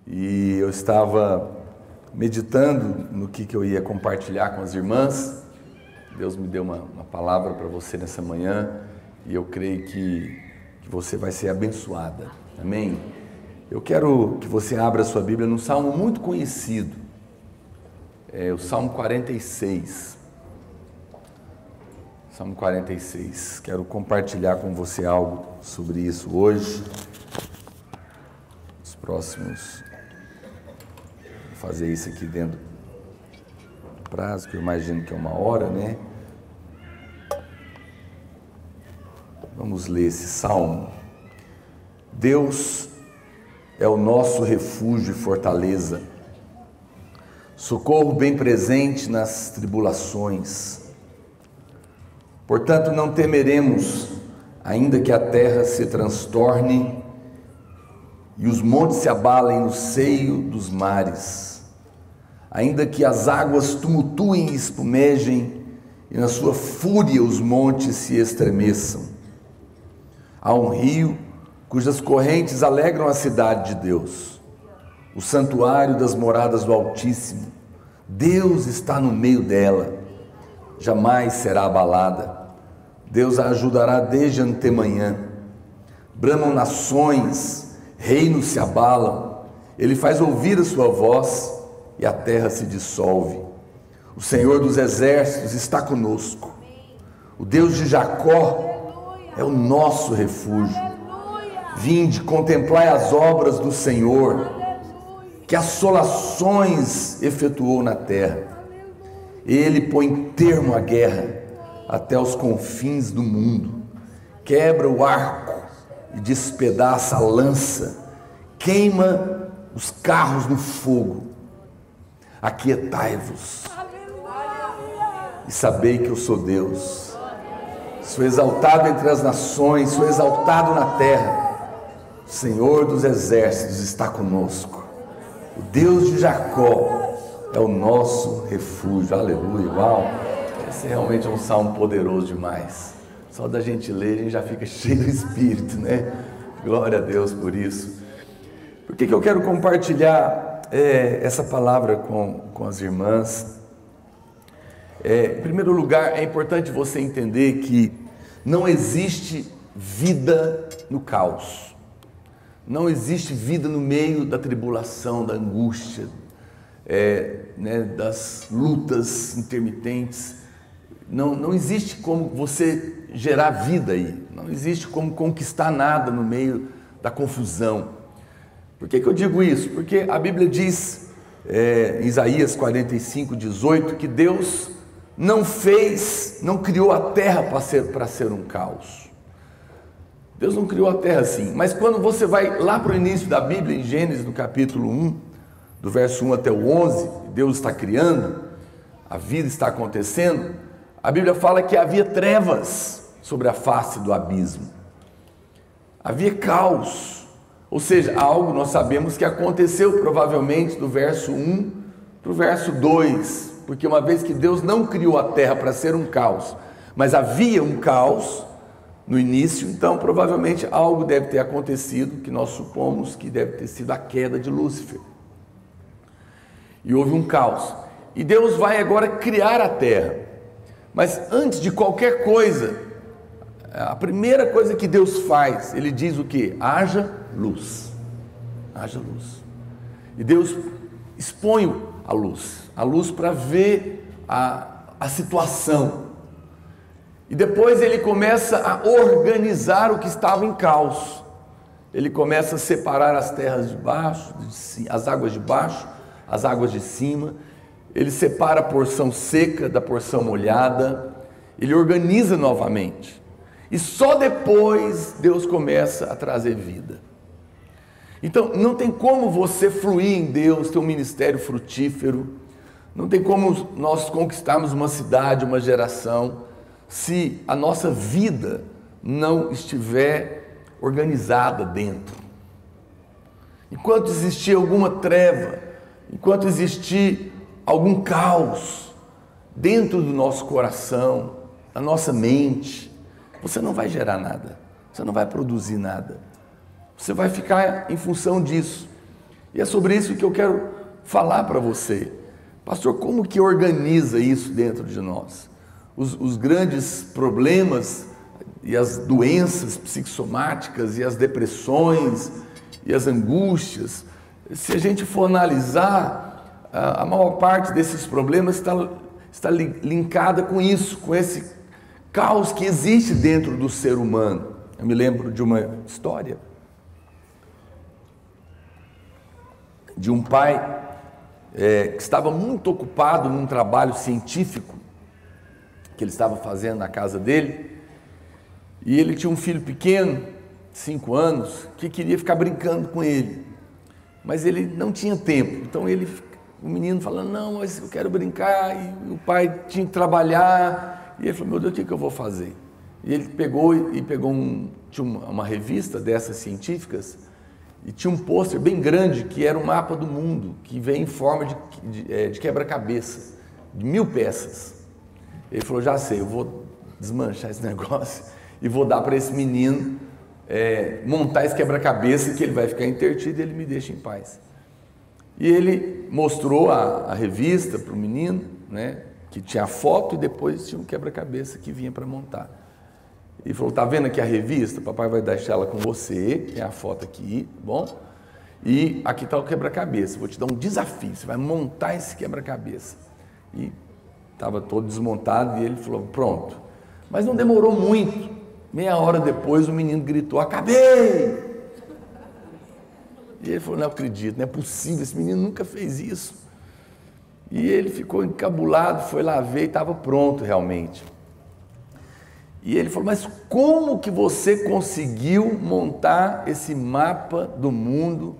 e eu estava meditando no que eu ia compartilhar com as irmãs. Deus me deu uma palavra para você nessa manhã e eu creio que você vai ser abençoada, amém? Eu quero que você abra a sua Bíblia num salmo muito conhecido, o Salmo 46. Salmo 46, quero compartilhar com você algo sobre isso hoje. Os próximos, vou fazer isso aqui dentro do prazo, que eu imagino que é 1 hora, né? Vamos ler esse salmo. Deus é o nosso refúgio e fortaleza, socorro bem presente nas tribulações. Portanto, não temeremos, ainda que a terra se transtorne e os montes se abalem no seio dos mares, ainda que as águas tumultuem e espumejem e na sua fúria os montes se estremeçam. Há um rio cujas correntes alegram a cidade de Deus, o santuário das moradas do Altíssimo. Deus está no meio dela, jamais será abalada. Deus a ajudará desde antemanhã. Bramam nações, reinos se abalam. Ele faz ouvir a sua voz e a terra se dissolve. O Senhor dos exércitos está conosco. O Deus de Jacó é o nosso refúgio. Vinde, contemplai as obras do Senhor, que assolações efetuou na terra. Ele põe termo à guerra até os confins do mundo, quebra o arco e despedaça a lança, queima os carros no fogo. Aquietai-vos e sabei que eu sou Deus. Sou exaltado entre as nações, sou exaltado na terra. O Senhor dos exércitos está conosco. O Deus de Jacó é o nosso refúgio. Aleluia, uau! Esse realmente é um salmo poderoso demais. Só da gente ler, a gente já fica cheio do Espírito, né? Glória a Deus por isso. Por que eu quero compartilhar essa palavra com as irmãs? Em primeiro lugar, é importante você entender que não existe vida no caos. Não existe vida no meio da tribulação, da angústia, das lutas intermitentes. Não existe como você gerar vida aí. Não existe como conquistar nada no meio da confusão. Por que eu digo isso? Porque a Bíblia diz, em Isaías 45:18, que Deus não criou a terra para ser um caos. Deus não criou a terra assim. Mas quando você vai lá para o início da Bíblia, em Gênesis, no capítulo 1, do verso 1 até o 11, Deus está criando, a vida está acontecendo, a Bíblia fala que havia trevas sobre a face do abismo. Havia caos, ou seja, algo nós sabemos que aconteceu provavelmente do verso 1 para o verso 2, porque uma vez que Deus não criou a terra para ser um caos, mas havia um caos no início, então provavelmente algo deve ter acontecido, que nós supomos que deve ter sido a queda de Lúcifer. E houve um caos. E Deus vai agora criar a terra. Mas antes de qualquer coisa, a primeira coisa que Deus faz, Ele diz o quê? Haja luz. Haja luz. E Deus expõe a luz para ver a situação. E depois Ele começa a organizar o que estava em caos. Ele começa a separar as terras de baixo, as águas de baixo, as águas de cima. Ele separa a porção seca da porção molhada. Ele organiza novamente. E só depois Deus começa a trazer vida. Então, não tem como você fluir em Deus, ter um ministério frutífero. Não tem como nós conquistarmos uma cidade, uma geração, se a nossa vida não estiver organizada dentro. Enquanto existir alguma treva, enquanto existir algum caos dentro do nosso coração, da nossa mente, você não vai gerar nada, você não vai produzir nada, você vai ficar em função disso. E é sobre isso que eu quero falar para você. Pastor, como que organiza isso dentro de nós? Os grandes problemas e as doenças psicossomáticas e as depressões e as angústias, se a gente for analisar, a maior parte desses problemas está linkada com isso, com esse caos que existe dentro do ser humano. Eu me lembro de uma história de um pai que estava muito ocupado num trabalho científico que ele estava fazendo na casa dele, e ele tinha um filho pequeno, 5 anos, que queria ficar brincando com ele, mas ele não tinha tempo. Então o menino falando, não, mas eu quero brincar, e o pai tinha que trabalhar, e ele falou, meu Deus, o que eu vou fazer? E ele pegou tinha uma revista dessas científicas, e tinha um pôster bem grande, que era um mapa do mundo, que vem em forma de quebra-cabeça, de 1000 peças. Ele falou, já sei, eu vou desmanchar esse negócio, e vou dar para esse menino montar esse quebra-cabeça, que ele vai ficar intertido e ele me deixa em paz. E ele mostrou a revista para o menino, né, que tinha a foto e depois tinha um quebra-cabeça que vinha para montar. Ele falou, tá vendo aqui a revista? Papai vai deixar ela com você, tem a foto aqui, bom? E aqui está o quebra-cabeça, vou te dar um desafio, você vai montar esse quebra-cabeça. E estava todo desmontado e ele falou, pronto. Mas não demorou muito, meia hora depois o menino gritou, acabei! E ele falou, não acredito, não é possível, esse menino nunca fez isso. E ele ficou encabulado, foi lá ver e estava pronto realmente. E ele falou, mas como que você conseguiu montar esse mapa do mundo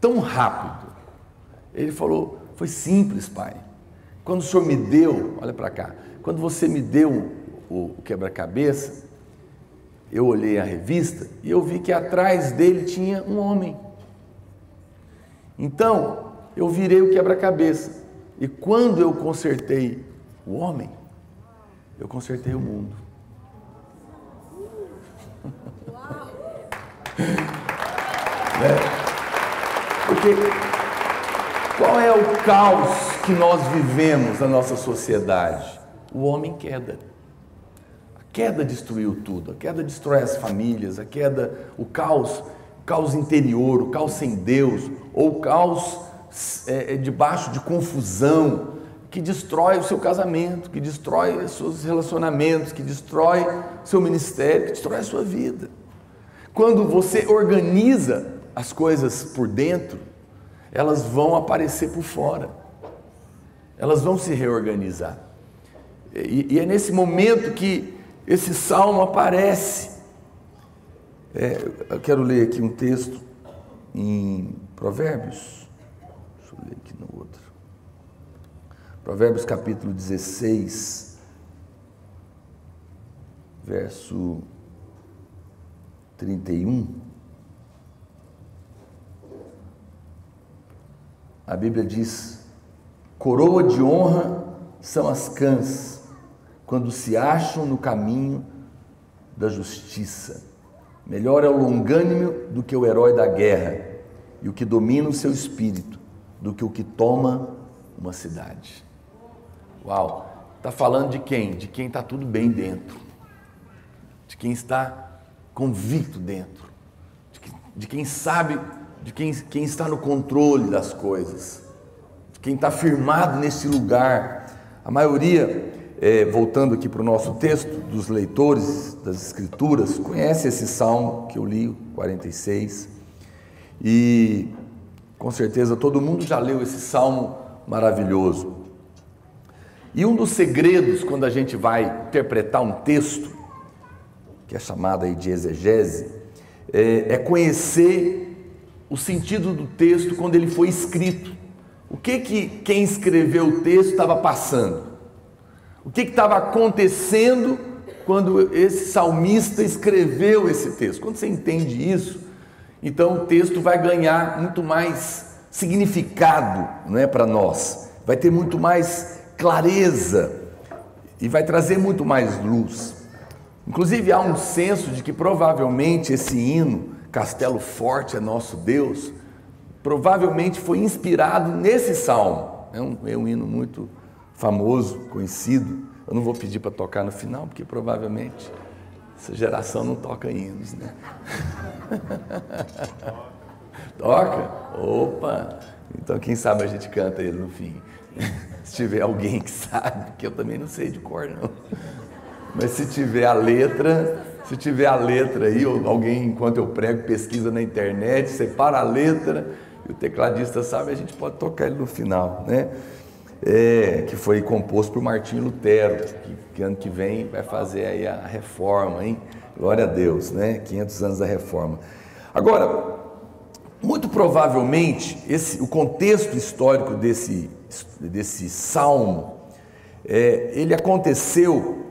tão rápido? Ele falou, foi simples, pai. Quando o senhor me deu, olha para cá, quando você me deu o quebra-cabeça, eu olhei a revista e eu vi que atrás dele tinha um homem. Então, eu virei o quebra-cabeça. E quando eu consertei o homem, eu consertei o mundo. Porque qual é o caos que nós vivemos na nossa sociedade? O homem queda. A queda destruiu tudo, a queda destrói as famílias, o caos interior, o caos sem Deus, ou o caos debaixo de confusão, que destrói o seu casamento, que destrói os seus relacionamentos, que destrói o seu ministério, que destrói a sua vida. Quando você organiza as coisas por dentro, elas vão aparecer por fora, elas vão se reorganizar. E é nesse momento que esse salmo aparece. Eu quero ler aqui um texto em Provérbios, deixa eu ler aqui no outro, Provérbios capítulo 16, verso 31, a Bíblia diz, coroa de honra são as cãs, quando se acham no caminho da justiça. Melhor é o longânimo do que o herói da guerra, e o que domina o seu espírito, do que o que toma uma cidade. Uau! Está falando de quem? De quem está tudo bem dentro, de quem está convicto dentro, de quem sabe, de quem está no controle das coisas, de quem está firmado nesse lugar. A maioria, voltando aqui para o nosso texto, dos leitores das Escrituras, conhece esse salmo que eu li, 46, e com certeza todo mundo já leu esse salmo maravilhoso. E um dos segredos, quando a gente vai interpretar um texto, que é chamado aí de exegese, é conhecer o sentido do texto quando ele foi escrito. O que quem escreveu o texto estava passando? O que estava acontecendo quando esse salmista escreveu esse texto? Quando você entende isso, então o texto vai ganhar muito mais significado, não é, para nós. Vai ter muito mais clareza e vai trazer muito mais luz. Inclusive há um senso de que provavelmente esse hino, Castelo Forte é Nosso Deus, provavelmente foi inspirado nesse salmo. É um hino muito famoso, conhecido. Eu não vou pedir para tocar no final, porque provavelmente essa geração não toca hinos, né? Toca? Opa! Então quem sabe a gente canta ele no fim. Se tiver alguém que sabe, porque eu também não sei de cor não. Mas se tiver a letra aí, ou alguém enquanto eu prego pesquisa na internet, separa a letra e o tecladista sabe, a gente pode tocar ele no final, né? Que foi composto por Martinho Lutero, que ano que vem vai fazer aí a reforma, hein? Glória a Deus, né? 500 anos da reforma. Agora, muito provavelmente, o contexto histórico desse salmo, ele aconteceu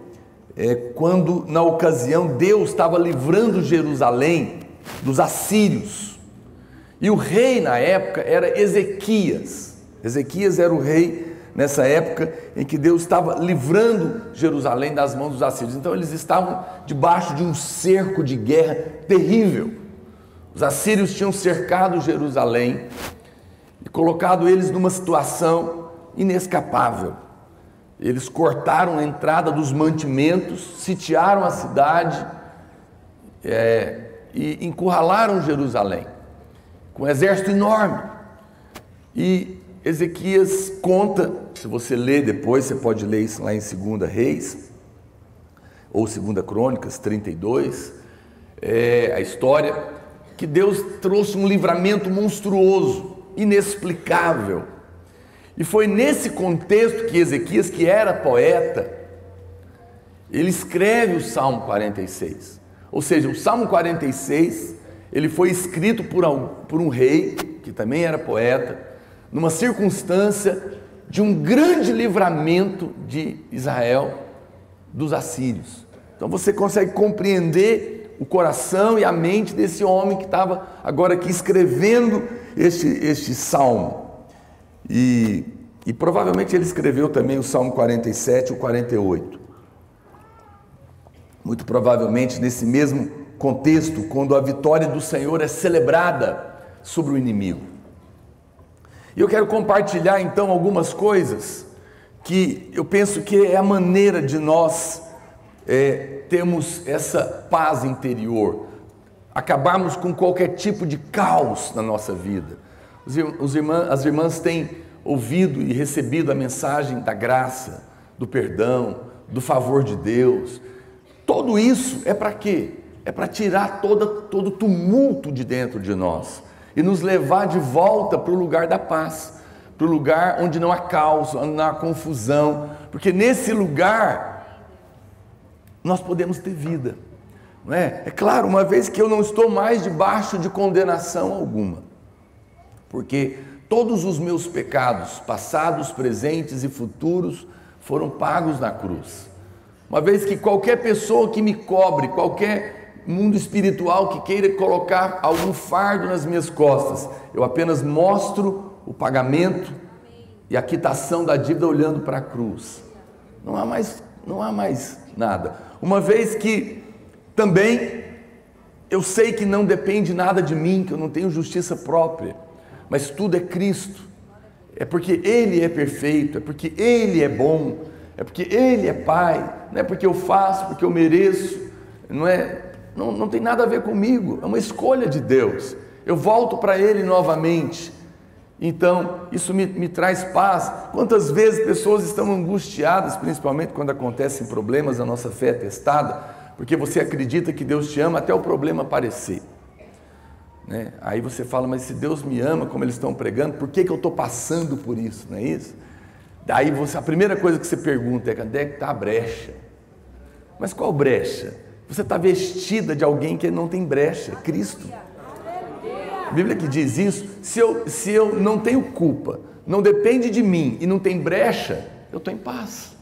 quando, na ocasião, Deus estava livrando Jerusalém dos assírios. E o rei, na época, era Ezequias. Ezequias era o rei nessa época em que Deus estava livrando Jerusalém das mãos dos assírios. Então, eles estavam debaixo de um cerco de guerra terrível. Os assírios tinham cercado Jerusalém e colocado eles numa situação inescapável. Eles cortaram a entrada dos mantimentos, sitiaram a cidade e encurralaram Jerusalém com um exército enorme. E Ezequias conta, se você ler depois, você pode ler isso lá em 2 Reis ou 2 Crônicas 32, a história que Deus trouxe um livramento monstruoso, inexplicável. E foi nesse contexto que Ezequias, que era poeta, ele escreve o Salmo 46. Ou seja, o Salmo 46, ele foi escrito por um rei, que também era poeta, numa circunstância de um grande livramento de Israel dos assírios. Então você consegue compreender o coração e a mente desse homem que estava agora aqui escrevendo este salmo. E provavelmente ele escreveu também o Salmo 47 e o 48. Muito provavelmente nesse mesmo contexto, quando a vitória do Senhor é celebrada sobre o inimigo. E eu quero compartilhar então algumas coisas que eu penso que é a maneira de nós termos essa paz interior, acabarmos com qualquer tipo de caos na nossa vida. As irmãs têm ouvido e recebido a mensagem da graça, do perdão, do favor de Deus. Tudo isso é para quê? É para tirar todo tumulto de dentro de nós e nos levar de volta para o lugar da paz, para o lugar onde não há caos, onde não há confusão, porque nesse lugar nós podemos ter vida, não é? É claro, uma vez que eu não estou mais debaixo de condenação alguma, porque todos os meus pecados, passados, presentes e futuros, foram pagos na cruz. Uma vez que qualquer pessoa que me cobre, qualquer mundo espiritual que queira colocar algum fardo nas minhas costas, eu apenas mostro o pagamento e a quitação da dívida olhando para a cruz. Não há mais nada. Uma vez que também eu sei que não depende nada de mim, que eu não tenho justiça própria, mas tudo é Cristo. É porque Ele é perfeito, é porque Ele é bom, é porque Ele é Pai, não é porque eu faço, porque eu mereço, não tem nada a ver comigo, é uma escolha de Deus. Eu volto para Ele novamente. Então, isso me traz paz. Quantas vezes pessoas estão angustiadas, principalmente quando acontecem problemas, a nossa fé é testada, porque você acredita que Deus te ama até o problema aparecer, né? Aí você fala, mas se Deus me ama, como eles estão pregando, por que eu estou passando por isso, não é isso? Daí a primeira coisa que você pergunta é, onde é que está a brecha? Mas qual brecha? Você está vestida de alguém que não tem brecha, Cristo. A Bíblia que diz isso, se eu não tenho culpa, não depende de mim e não tem brecha, eu estou em paz.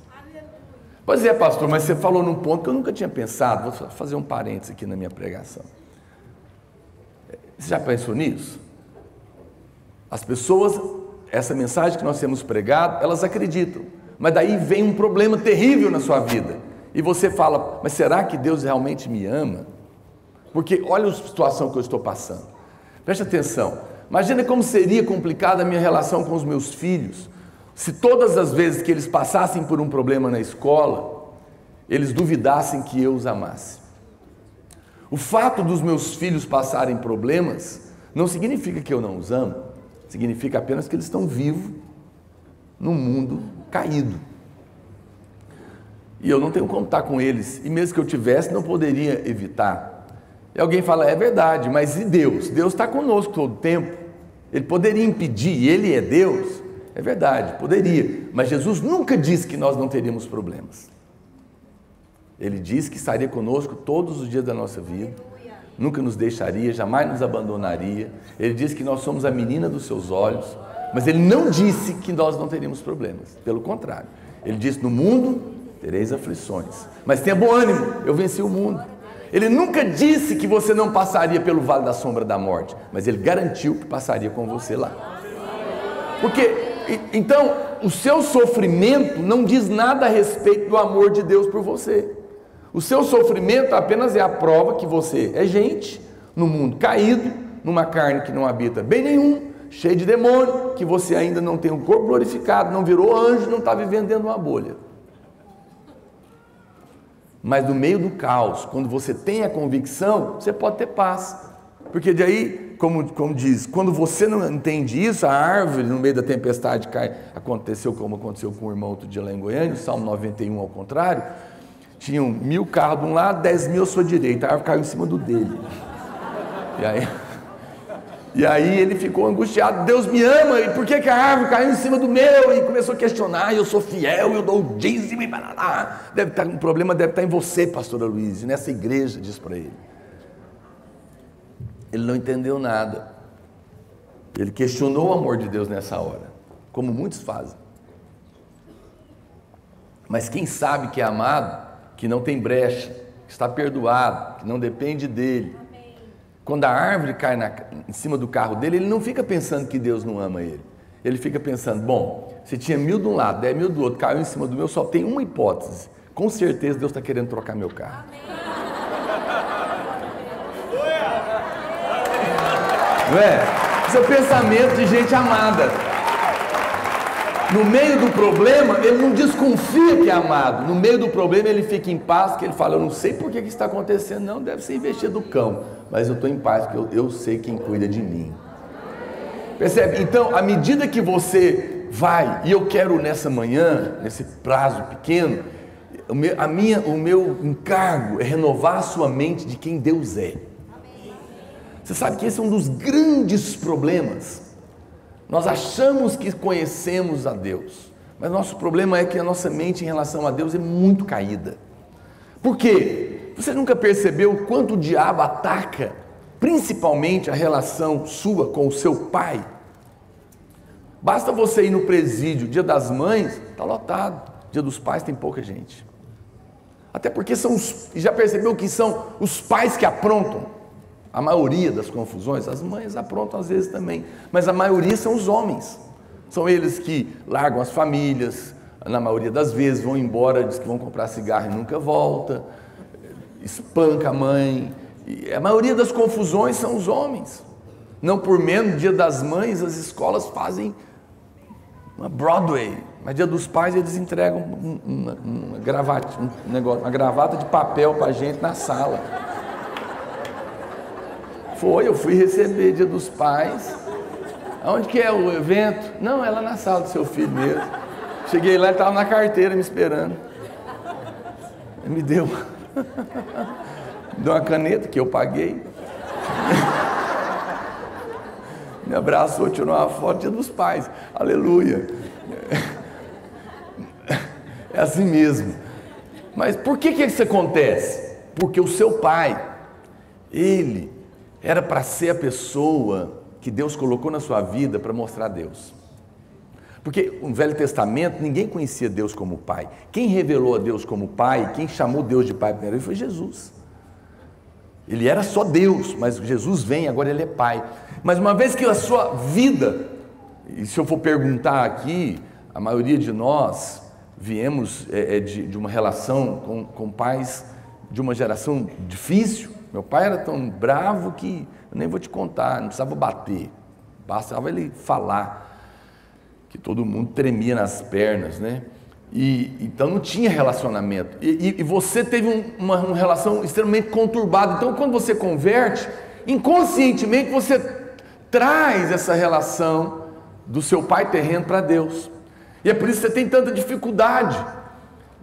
Pois é, pastor, mas você falou num ponto que eu nunca tinha pensado, vou fazer um parênteses aqui na minha pregação. Você já pensou nisso? As pessoas, essa mensagem que nós temos pregado, elas acreditam, mas daí vem um problema terrível na sua vida, e você fala, mas será que Deus realmente me ama? Porque olha a situação que eu estou passando. Preste atenção, Imagina como seria complicada a minha relação com os meus filhos, se todas as vezes que eles passassem por um problema na escola, eles duvidassem que eu os amasse. O fato dos meus filhos passarem problemas não significa que eu não os amo, significa apenas que eles estão vivos num mundo caído. E eu não tenho como estar com eles, e mesmo que eu tivesse, não poderia evitar. E alguém fala, é verdade, mas e Deus? Deus está conosco todo o tempo. Ele poderia impedir, Ele é Deus? É verdade, poderia. Mas Jesus nunca disse que nós não teríamos problemas. Ele disse que estaria conosco todos os dias da nossa vida, nunca nos deixaria, jamais nos abandonaria. Ele disse que nós somos a menina dos seus olhos, mas Ele não disse que nós não teríamos problemas. Pelo contrário, Ele disse, no mundo tereis aflições, mas tenha bom ânimo, eu venci o mundo. Ele nunca disse que você não passaria pelo vale da sombra da morte, mas Ele garantiu que passaria com você lá. Então, o seu sofrimento não diz nada a respeito do amor de Deus por você. O seu sofrimento apenas é a prova que você é gente, no mundo caído, numa carne que não habita bem nenhum, cheio de demônio, que você ainda não tem um corpo glorificado, não virou anjo, não está vivendo dentro de uma bolha. Mas no meio do caos, quando você tem a convicção, você pode ter paz. Porque daí, como diz, quando você não entende isso, a árvore no meio da tempestade cai. Aconteceu como aconteceu com o irmão outro dia lá em Goiânia, o Salmo 91 ao contrário. Tinham 1000 carros de um lado, 10.000 à sua direita, a árvore caiu em cima do dele. E aí ele ficou angustiado, Deus me ama, e por que a árvore caiu em cima do meu? E começou a questionar, eu sou fiel, eu dou o dízimo e barará. Um problema deve estar em você, pastora Luiz, nessa igreja, diz para ele. Ele não entendeu nada. Ele questionou o amor de Deus nessa hora, como muitos fazem. Mas quem sabe que é amado, que não tem brecha, que está perdoado, que não depende dele. Quando a árvore cai em cima do carro dele, ele não fica pensando que Deus não ama ele. Ele fica pensando, bom, se tinha 1000 de um lado, 10.000 do outro, caiu em cima do meu, só tem uma hipótese. Com certeza Deus está querendo trocar meu carro. Não é? Esse é o pensamento de gente amada. No meio do problema, ele não desconfia que é amado. No meio do problema, ele fica em paz, que ele fala, eu não sei por que isso está acontecendo, não, deve ser investido do cão, mas eu estou em paz, porque eu sei quem cuida de mim. Percebe? Então, à medida que você vai, e eu quero nessa manhã, nesse prazo pequeno, o meu encargo é renovar a sua mente de quem Deus é. Você sabe que esse é um dos grandes problemas. Nós achamos que conhecemos a Deus, mas nosso problema é que a nossa mente em relação a Deus é muito caída. Por quê? Você nunca percebeu o quanto o diabo ataca, principalmente a relação sua com o seu pai? Basta você ir no presídio, Dia das Mães, está lotado. Dia dos Pais tem pouca gente. Até porque já percebeu que são os pais que aprontam a maioria das confusões? As mães aprontam às vezes também, mas a maioria são os homens. São eles que largam as famílias, na maioria das vezes vão embora, diz que vão comprar cigarro e nunca volta, espanca a mãe. E a maioria das confusões são os homens. Não por menos, no Dia das Mães, as escolas fazem uma Broadway, mas Dia dos Pais eles entregam uma gravata de papel para a gente na sala. Eu fui receber Dia dos Pais. Aonde que é o evento? Não, é lá na sala do seu filho mesmo. Cheguei lá, ele estava na carteira me esperando. Ele me deu uma caneta que eu paguei. Me abraçou, tirou uma foto, Dia dos Pais. Aleluia. É assim mesmo. Mas por que isso acontece? Porque o seu pai, ele era para ser a pessoa que Deus colocou na sua vida para mostrar Deus. Porque no Velho Testamento ninguém conhecia Deus como Pai. Quem revelou a Deus como Pai, quem chamou Deus de Pai primeiro foi Jesus. Ele era só Deus, mas Jesus vem, agora Ele é Pai. Mas uma vez que a sua vida, e se eu for perguntar aqui, a maioria de nós viemos de uma relação com pais de uma geração difícil. Meu pai era tão bravo que eu nem vou te contar, não precisava bater. Bastava ele falar, que todo mundo tremia nas pernas, né? Então não tinha relacionamento. E você teve uma relação extremamente conturbada. Então quando você converte, inconscientemente você traz essa relação do seu pai terreno para Deus. E é por isso que você tem tanta dificuldade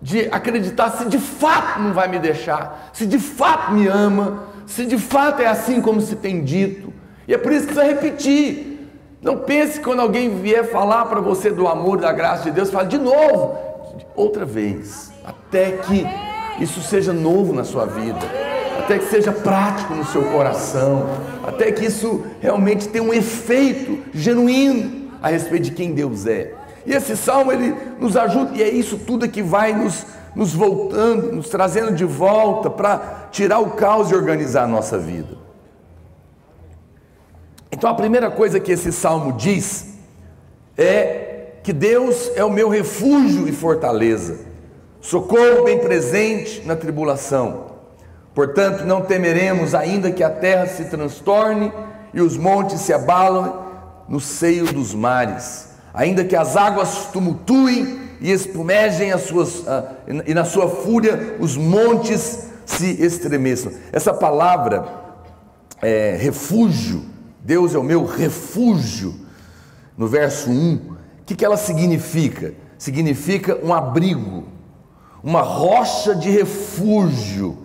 de acreditar se de fato não vai me deixar, se de fato me ama, se de fato é assim como se tem dito. E é por isso que precisa repetir. Não pense que quando alguém vier falar para você do amor e da graça de Deus, fale de novo, outra vez, até que isso seja novo na sua vida, até que seja prático no seu coração, até que isso realmente tenha um efeito genuíno a respeito de quem Deus é. E esse salmo, ele nos ajuda, e é isso tudo que vai nos voltando, nos trazendo de volta para tirar o caos e organizar a nossa vida. Então a primeira coisa que esse salmo diz é que Deus é o meu refúgio e fortaleza, socorro bem presente na tribulação. Portanto, não temeremos, ainda que a terra se transtorne e os montes se abalam no seio dos mares, ainda que as águas tumultuem e espumejem e na sua fúria os montes se estremeçam. Essa palavra refúgio, Deus é o meu refúgio, no verso 1, o que ela significa? Significa um abrigo, uma rocha de refúgio.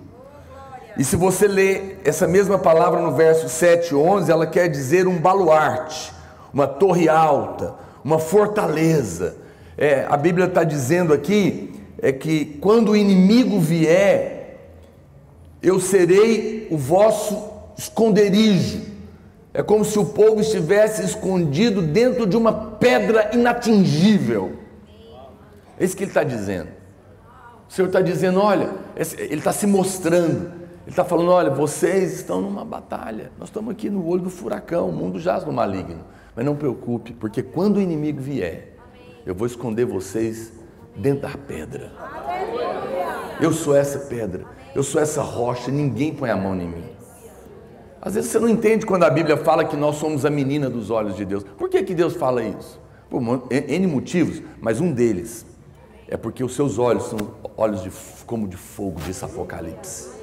E se você ler essa mesma palavra no verso 7 e 11, ela quer dizer um baluarte, uma torre alta, uma fortaleza. A Bíblia está dizendo aqui que quando o inimigo vier, eu serei o vosso esconderijo. É como se o povo estivesse escondido dentro de uma pedra inatingível. É isso que ele está dizendo. O Senhor está dizendo, olha, ele está se mostrando. Ele está falando, olha, vocês estão numa batalha. Nós estamos aqui no olho do furacão, o mundo jaz no maligno. Mas não preocupe, porque quando o inimigo vier, eu vou esconder vocês dentro da pedra. Eu sou essa pedra, eu sou essa rocha, ninguém põe a mão em mim. Às vezes você não entende quando a Bíblia fala que nós somos a menina dos olhos de Deus. Por que Deus fala isso? Por N motivos, mas um deles é porque os seus olhos são olhos como de fogo, diz Apocalipse.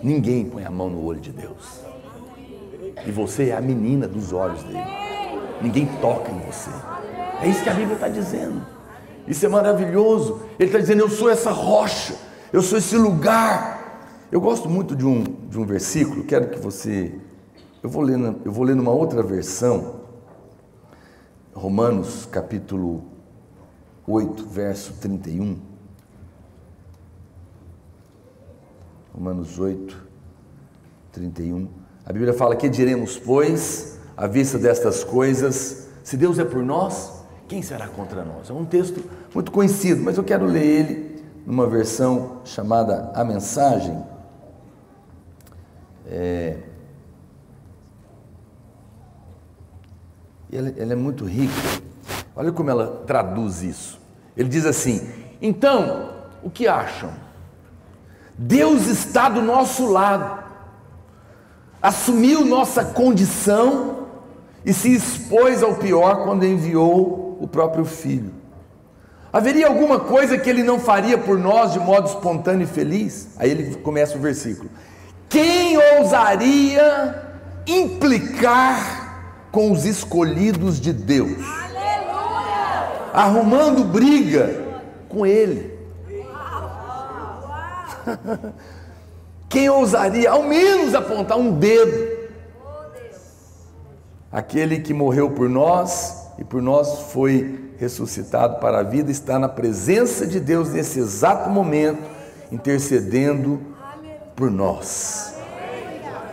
Ninguém põe a mão no olho de Deus. E você é a menina dos olhos dele. Ninguém toca em você. É isso que a Bíblia está dizendo. Isso é maravilhoso. Ele está dizendo, eu sou essa rocha, eu sou esse lugar. Eu gosto muito de um versículo, quero que você... Eu vou ler numa outra versão, Romanos capítulo 8, verso 31. Romanos 8, 31. A Bíblia fala, que diremos, pois, à vista destas coisas, se Deus é por nós, quem será contra nós? É um texto muito conhecido, mas eu quero ler ele numa versão chamada A Mensagem. Ela é muito rica. Olha como ela traduz isso. Ele diz assim, então, o que acham? Deus está do nosso lado, assumiu nossa condição e se expôs ao pior quando enviou o próprio Filho. Haveria alguma coisa que Ele não faria por nós de modo espontâneo e feliz? Aí ele começa o versículo. Quem ousaria implicar com os escolhidos de Deus? Aleluia! Arrumando briga com Ele. Quem ousaria ao menos apontar um dedo? Aquele que morreu por nós e por nós foi ressuscitado para a vida, está na presença de Deus nesse exato momento, intercedendo por nós.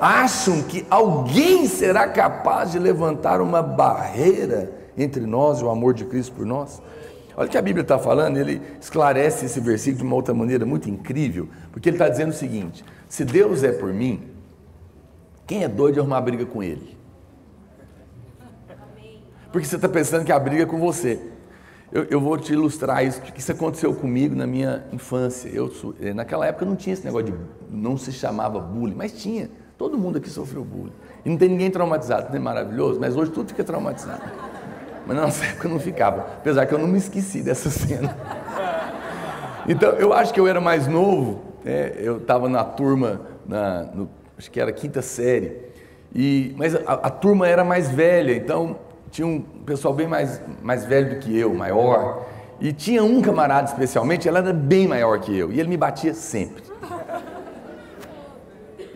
Acham que alguém será capaz de levantar uma barreira entre nós e o amor de Cristo por nós? Olha o que a Bíblia está falando, ele esclarece esse versículo de uma outra maneira muito incrível, porque ele está dizendo o seguinte, se Deus é por mim, quem é doido de arrumar briga com Ele? Porque você está pensando que a briga é com você. Eu vou te ilustrar isso, porque isso aconteceu comigo na minha infância. Naquela época não tinha esse negócio de, não se chamava bullying, mas tinha. Todo mundo aqui sofreu bullying. E não tem ninguém traumatizado, não é maravilhoso? Mas hoje tudo fica traumatizado. Mas na nossa época não ficava, apesar que eu não me esqueci dessa cena. Então, eu acho que eu era mais novo, eu estava na turma, acho que era a 5ª série, mas a turma era mais velha, então tinha um pessoal bem mais velho do que eu, maior, e tinha um camarada especialmente, ele era bem maior que eu, e ele me batia sempre.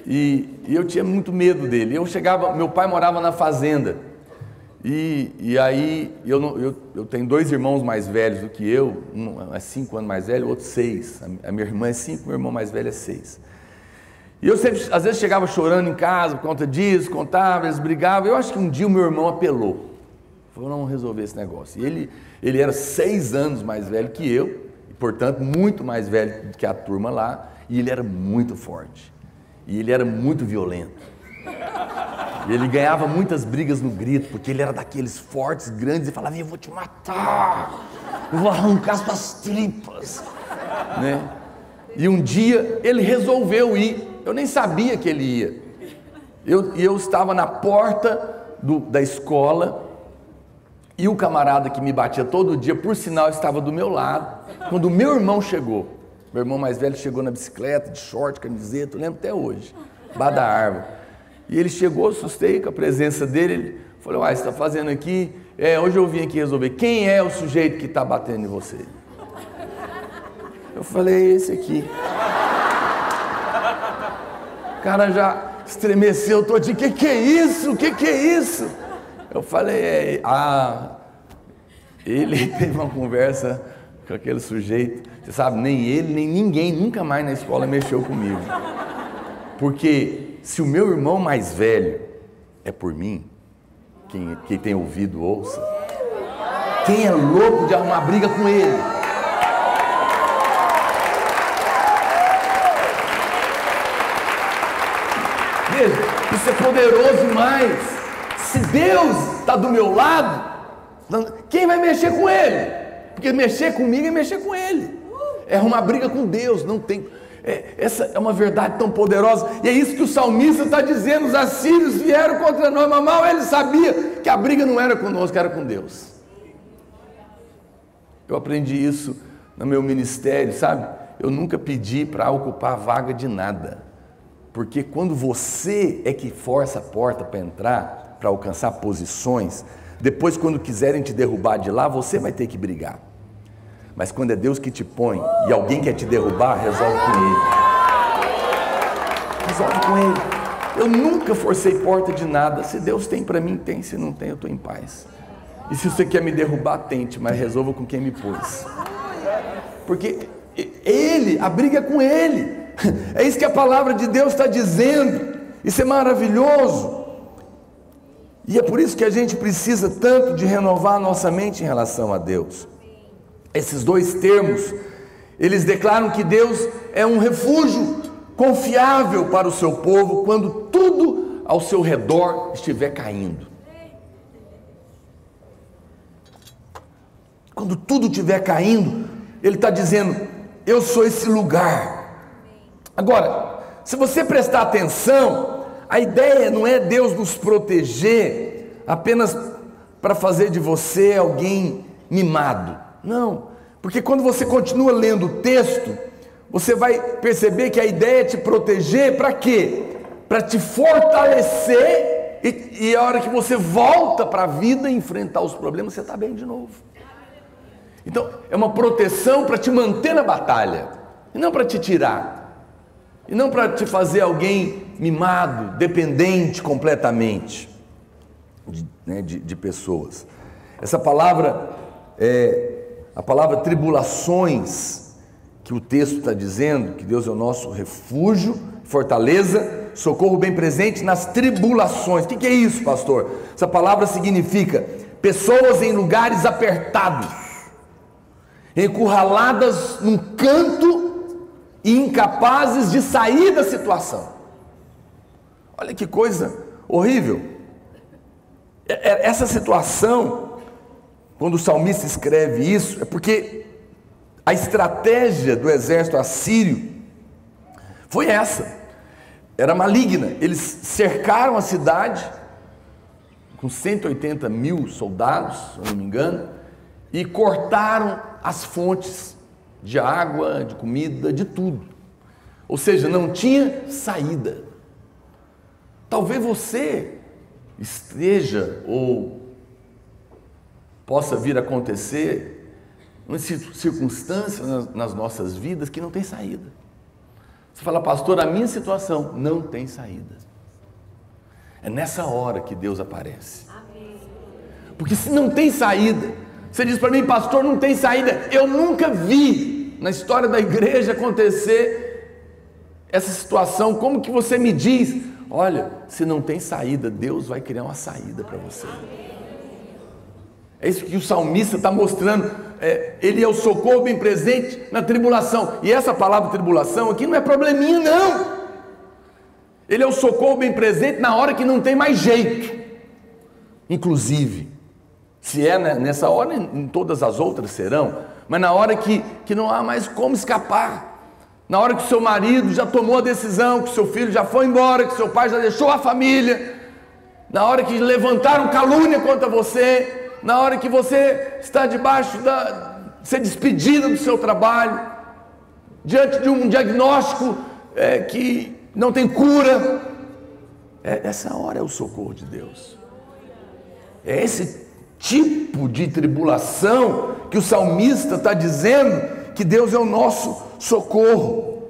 E eu tinha muito medo dele. Eu chegava, meu pai morava na fazenda, e aí eu tenho 2 irmãos mais velhos do que eu, um é 5 anos mais velho, o outro 6. A minha irmã é 5, meu irmão mais velho é 6. E eu sempre, às vezes, chegava chorando em casa por conta disso, contava, eles brigavam. Eu acho que um dia o meu irmão apelou. Falou, vamos resolver esse negócio. E ele era 6 anos mais velho que eu, e, portanto, muito mais velho do que a turma lá, e ele era muito forte. E ele era muito violento. E ele ganhava muitas brigas no grito, porque ele era daqueles fortes, grandes, e falava, eu vou te matar, eu vou arrancar suas tripas, né? E um dia ele resolveu ir, eu nem sabia que ele ia. Eu estava na porta da escola, e o camarada que me batia todo dia, por sinal, estava do meu lado, quando o meu irmão chegou. Meu irmão mais velho chegou na bicicleta, de short, camiseta, eu lembro até hoje, embaixo da árvore. E ele chegou, assustei com a presença dele, ele falou, você está fazendo aqui? Hoje eu vim aqui resolver, quem é o sujeito que está batendo em você? Eu falei, esse aqui. O cara já estremeceu todo, que é isso? Que é isso? Eu falei, ele teve uma conversa com aquele sujeito, você sabe, nem ele, nem ninguém, nunca mais na escola mexeu comigo. Porque se o meu irmão mais velho é por mim, quem tem ouvido, ouça. Quem é louco de arrumar briga com ele? Veja, isso é poderoso demais. Se Deus está do meu lado, quem vai mexer com ele? Porque mexer comigo é mexer com ele. É arrumar briga com Deus, não tem... Essa é uma verdade tão poderosa, e é isso que o salmista está dizendo, os assírios vieram contra nós, mas mal ele sabia que a briga não era conosco, era com Deus. Eu aprendi isso no meu ministério, sabe? Eu nunca pedi para ocupar a vaga de nada, porque quando você é que força a porta para entrar, para alcançar posições, depois quando quiserem te derrubar de lá, você vai ter que brigar. Mas quando é Deus que te põe e alguém quer te derrubar, resolve com Ele. Resolve com Ele. Eu nunca forcei porta de nada. Se Deus tem para mim, tem. Se não tem, eu estou em paz. E se você quer me derrubar, tente, mas resolva com quem me pôs. Porque Ele, a briga é com Ele. É isso que a palavra de Deus está dizendo. Isso é maravilhoso. E é por isso que a gente precisa tanto de renovar a nossa mente em relação a Deus. Esses 2 termos, eles declaram que Deus é um refúgio confiável para o seu povo quando tudo ao seu redor estiver caindo. Quando tudo estiver caindo, Ele está dizendo, eu sou esse lugar. Agora, se você prestar atenção, a ideia não é Deus nos proteger apenas para fazer de você alguém mimado. Não, porque quando você continua lendo o texto, você vai perceber que a ideia é te proteger para quê? Para te fortalecer e a hora que você volta para a vida e enfrentar os problemas, você está bem de novo. Então, é uma proteção para te manter na batalha, e não para te tirar, e não para te fazer alguém mimado, dependente completamente de pessoas. Essa palavra a palavra tribulações, que o texto está dizendo, que Deus é o nosso refúgio, fortaleza, socorro bem presente nas tribulações. O que é isso, pastor? Essa palavra significa pessoas em lugares apertados, encurraladas num canto e incapazes de sair da situação. Olha que coisa horrível. Essa situação, quando o salmista escreve isso, é porque a estratégia do exército assírio foi essa. era maligna. Eles cercaram a cidade com 180 mil soldados, se eu não me engano, e cortaram as fontes de água, de comida, de tudo. Ou seja, não tinha saída. Talvez você esteja ou possa vir a acontecer uma circunstância nas nossas vidas que não tem saída. Você fala, pastor, a minha situação não tem saída. É nessa hora que Deus aparece. Porque se não tem saída, você diz para mim, pastor, não tem saída. Eu nunca vi na história da igreja acontecer essa situação. Como que você me diz? Olha, se não tem saída, Deus vai criar uma saída para você. É isso que o salmista está mostrando. Ele é o socorro bem presente na tribulação. E essa palavra tribulação aqui não é probleminha, não. Ele é o socorro bem presente na hora que não tem mais jeito. Inclusive, se é nessa hora, em todas as outras serão, mas na hora que não há mais como escapar, na hora que o seu marido já tomou a decisão, que o seu filho já foi embora, que o seu pai já deixou a família, na hora que levantaram calúnia contra você, na hora que você está debaixo ser despedido do seu trabalho, diante de um diagnóstico que não tem cura, essa hora é o socorro de Deus. É esse tipo de tribulação que o salmista está dizendo que Deus é o nosso socorro.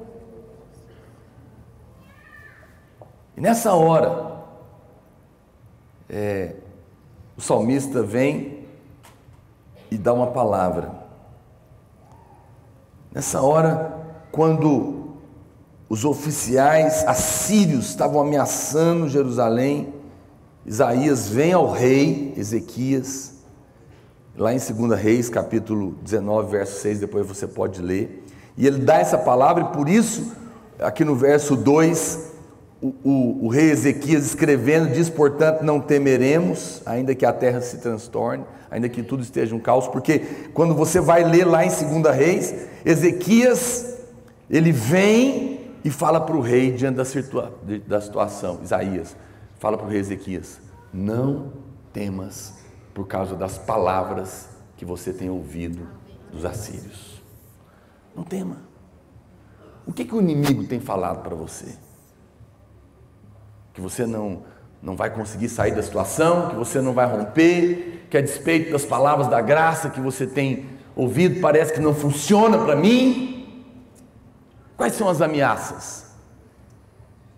E nessa hora, o salmista vem e dá uma palavra. Nessa hora, quando os oficiais assírios estavam ameaçando Jerusalém, Isaías vem ao rei Ezequias, lá em 2 Reis, capítulo 19, verso 6, depois você pode ler, e ele dá essa palavra, e por isso, aqui no verso 2, o rei Ezequias escrevendo, diz, portanto, não temeremos, ainda que a terra se transtorne, ainda que tudo esteja um caos, porque quando você vai ler lá em 2 Reis, Ezequias, ele vem e fala para o rei, diante da situação, Isaías, fala para o rei Ezequias, não temas por causa das palavras que você tem ouvido dos assírios. Não tema. O que o inimigo tem falado para você? Que você não vai conseguir sair da situação, que você não vai romper, que a despeito das palavras da graça que você tem ouvido, parece que não funciona para mim. Quais são as ameaças?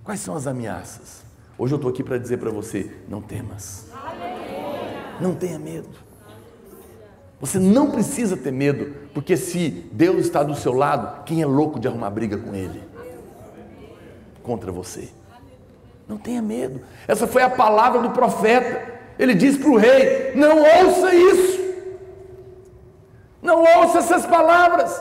Quais são as ameaças? Hoje eu estou aqui para dizer para você, não temas. Não tenha medo. Você não precisa ter medo, porque se Deus está do seu lado, quem é louco de arrumar briga com Ele? Contra você. Não tenha medo. Essa foi a palavra do profeta. Ele diz para o rei, não ouça isso. Não ouça essas palavras.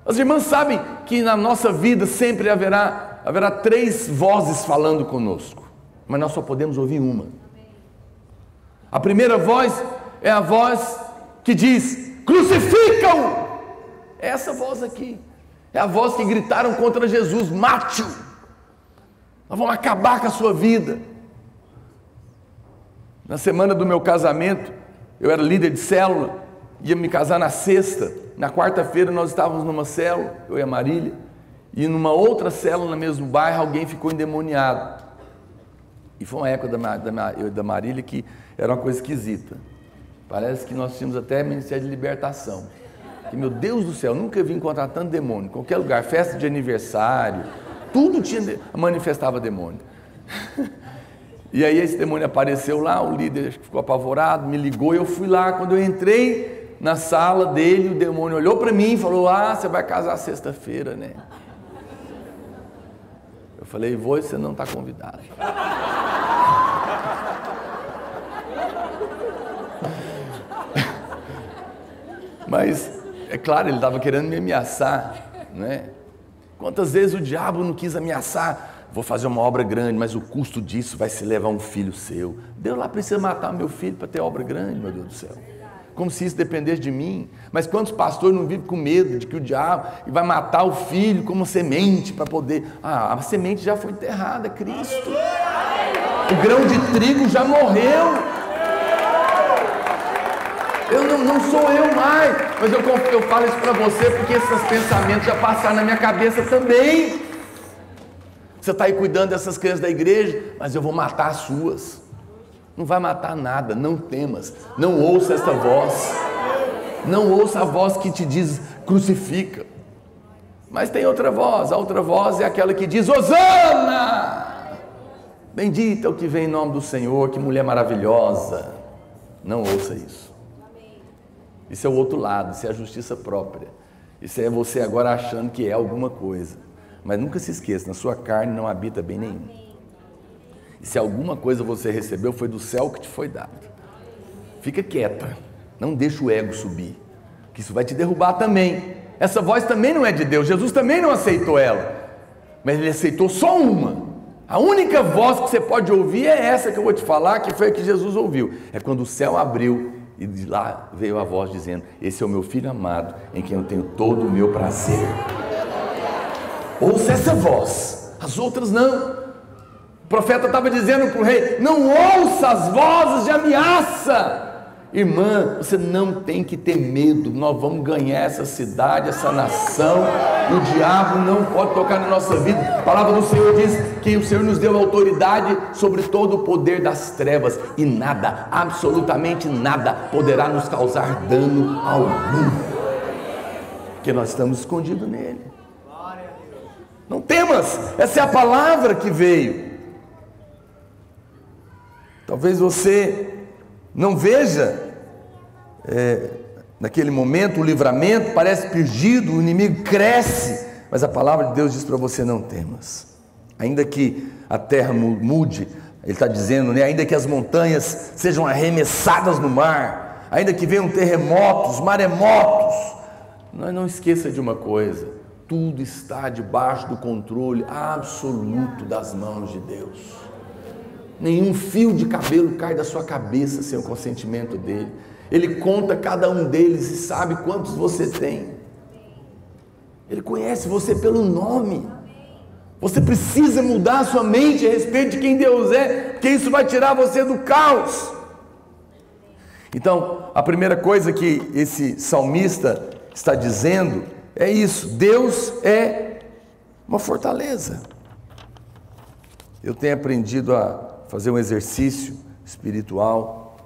As irmãs sabem que na nossa vida sempre haverá 3 vozes falando conosco, mas nós só podemos ouvir uma. A primeira voz é a voz que diz, crucifica-o. É essa voz aqui. É a voz que gritaram contra Jesus, mate-o. Nós vamos acabar com a sua vida. Na semana do meu casamento, eu era líder de célula, ia me casar na sexta. Na quarta-feira nós estávamos numa célula, eu e a Marília, e numa outra célula no mesmo bairro alguém ficou endemoniado. E foi uma época eu e da Marília que era uma coisa esquisita. Parece que nós tínhamos até ministério de libertação. E, meu Deus do céu, nunca vi encontrar tanto demônio. Em qualquer lugar, festa de aniversário, tudo manifestava demônio. E aí esse demônio apareceu lá, o líder ficou apavorado, me ligou, e eu fui lá. Quando eu entrei na sala dele, o demônio olhou para mim e falou, você vai casar sexta-feira, né? Eu falei, vou, você não está convidado. Mas, é claro, ele estava querendo me ameaçar, né? Quantas vezes o diabo não quis ameaçar? Vou fazer uma obra grande, mas o custo disso vai se levar um filho seu. Deus lá precisa matar meu filho para ter obra grande, meu Deus do céu. como se isso dependesse de mim. Mas quantos pastores não vivem com medo de que o diabo vai matar o filho como semente para poder... a semente já foi enterrada, Cristo. O grão de trigo já morreu. Não sou eu mais, mas eu falo isso para você porque esses pensamentos já passaram na minha cabeça também. Você está aí cuidando dessas crianças da igreja, mas eu vou matar as suas. Não vai matar nada, não temas, não ouça esta voz, não ouça a voz que te diz crucifica. Mas tem outra voz, a outra voz é aquela que diz Hosana, bendito é o que vem em nome do Senhor, que mulher maravilhosa. Não ouça isso. Isso é o outro lado, isso é a justiça própria, isso é você agora achando que é alguma coisa. Mas nunca se esqueça, na sua carne não habita bem nenhum. E se alguma coisa você recebeu, foi do céu que te foi dado. Fica quieta, não deixa o ego subir, que isso vai te derrubar também. Essa voz também não é de Deus, Jesus também não aceitou ela, mas ele aceitou só uma. A única voz que você pode ouvir é essa que eu vou te falar, que foi a que Jesus ouviu. É quando o céu abriu e de lá veio a voz dizendo: esse é o meu filho amado, em quem eu tenho todo o meu prazer. Ouça essa voz, as outras não. O profeta estava dizendo para o rei: não ouça as vozes de ameaça. Irmã, você não tem que ter medo, nós vamos ganhar essa cidade, essa nação. O diabo não pode tocar na nossa vida. A palavra do Senhor diz que o Senhor nos deu autoridade sobre todo o poder das trevas, e nada, absolutamente nada, poderá nos causar dano algum, porque nós estamos escondidos nele. Não temas, essa é a palavra que veio. Talvez você não veja naquele momento o livramento, parece perdido, o inimigo cresce, mas a palavra de Deus diz para você: não temas. Ainda que a terra mude, ele está dizendo, né? Ainda que as montanhas sejam arremessadas no mar, ainda que venham terremotos, maremotos, não esqueça de uma coisa: tudo está debaixo do controle absoluto das mãos de Deus. Nenhum fio de cabelo cai da sua cabeça sem o consentimento dele. Ele conta cada um deles e sabe quantos você tem. Ele conhece você pelo nome. Você precisa mudar a sua mente a respeito de quem Deus é, porque isso vai tirar você do caos. Então, a primeira coisa que esse salmista está dizendo é isso: Deus é uma fortaleza. Eu tenho aprendido a fazer um exercício espiritual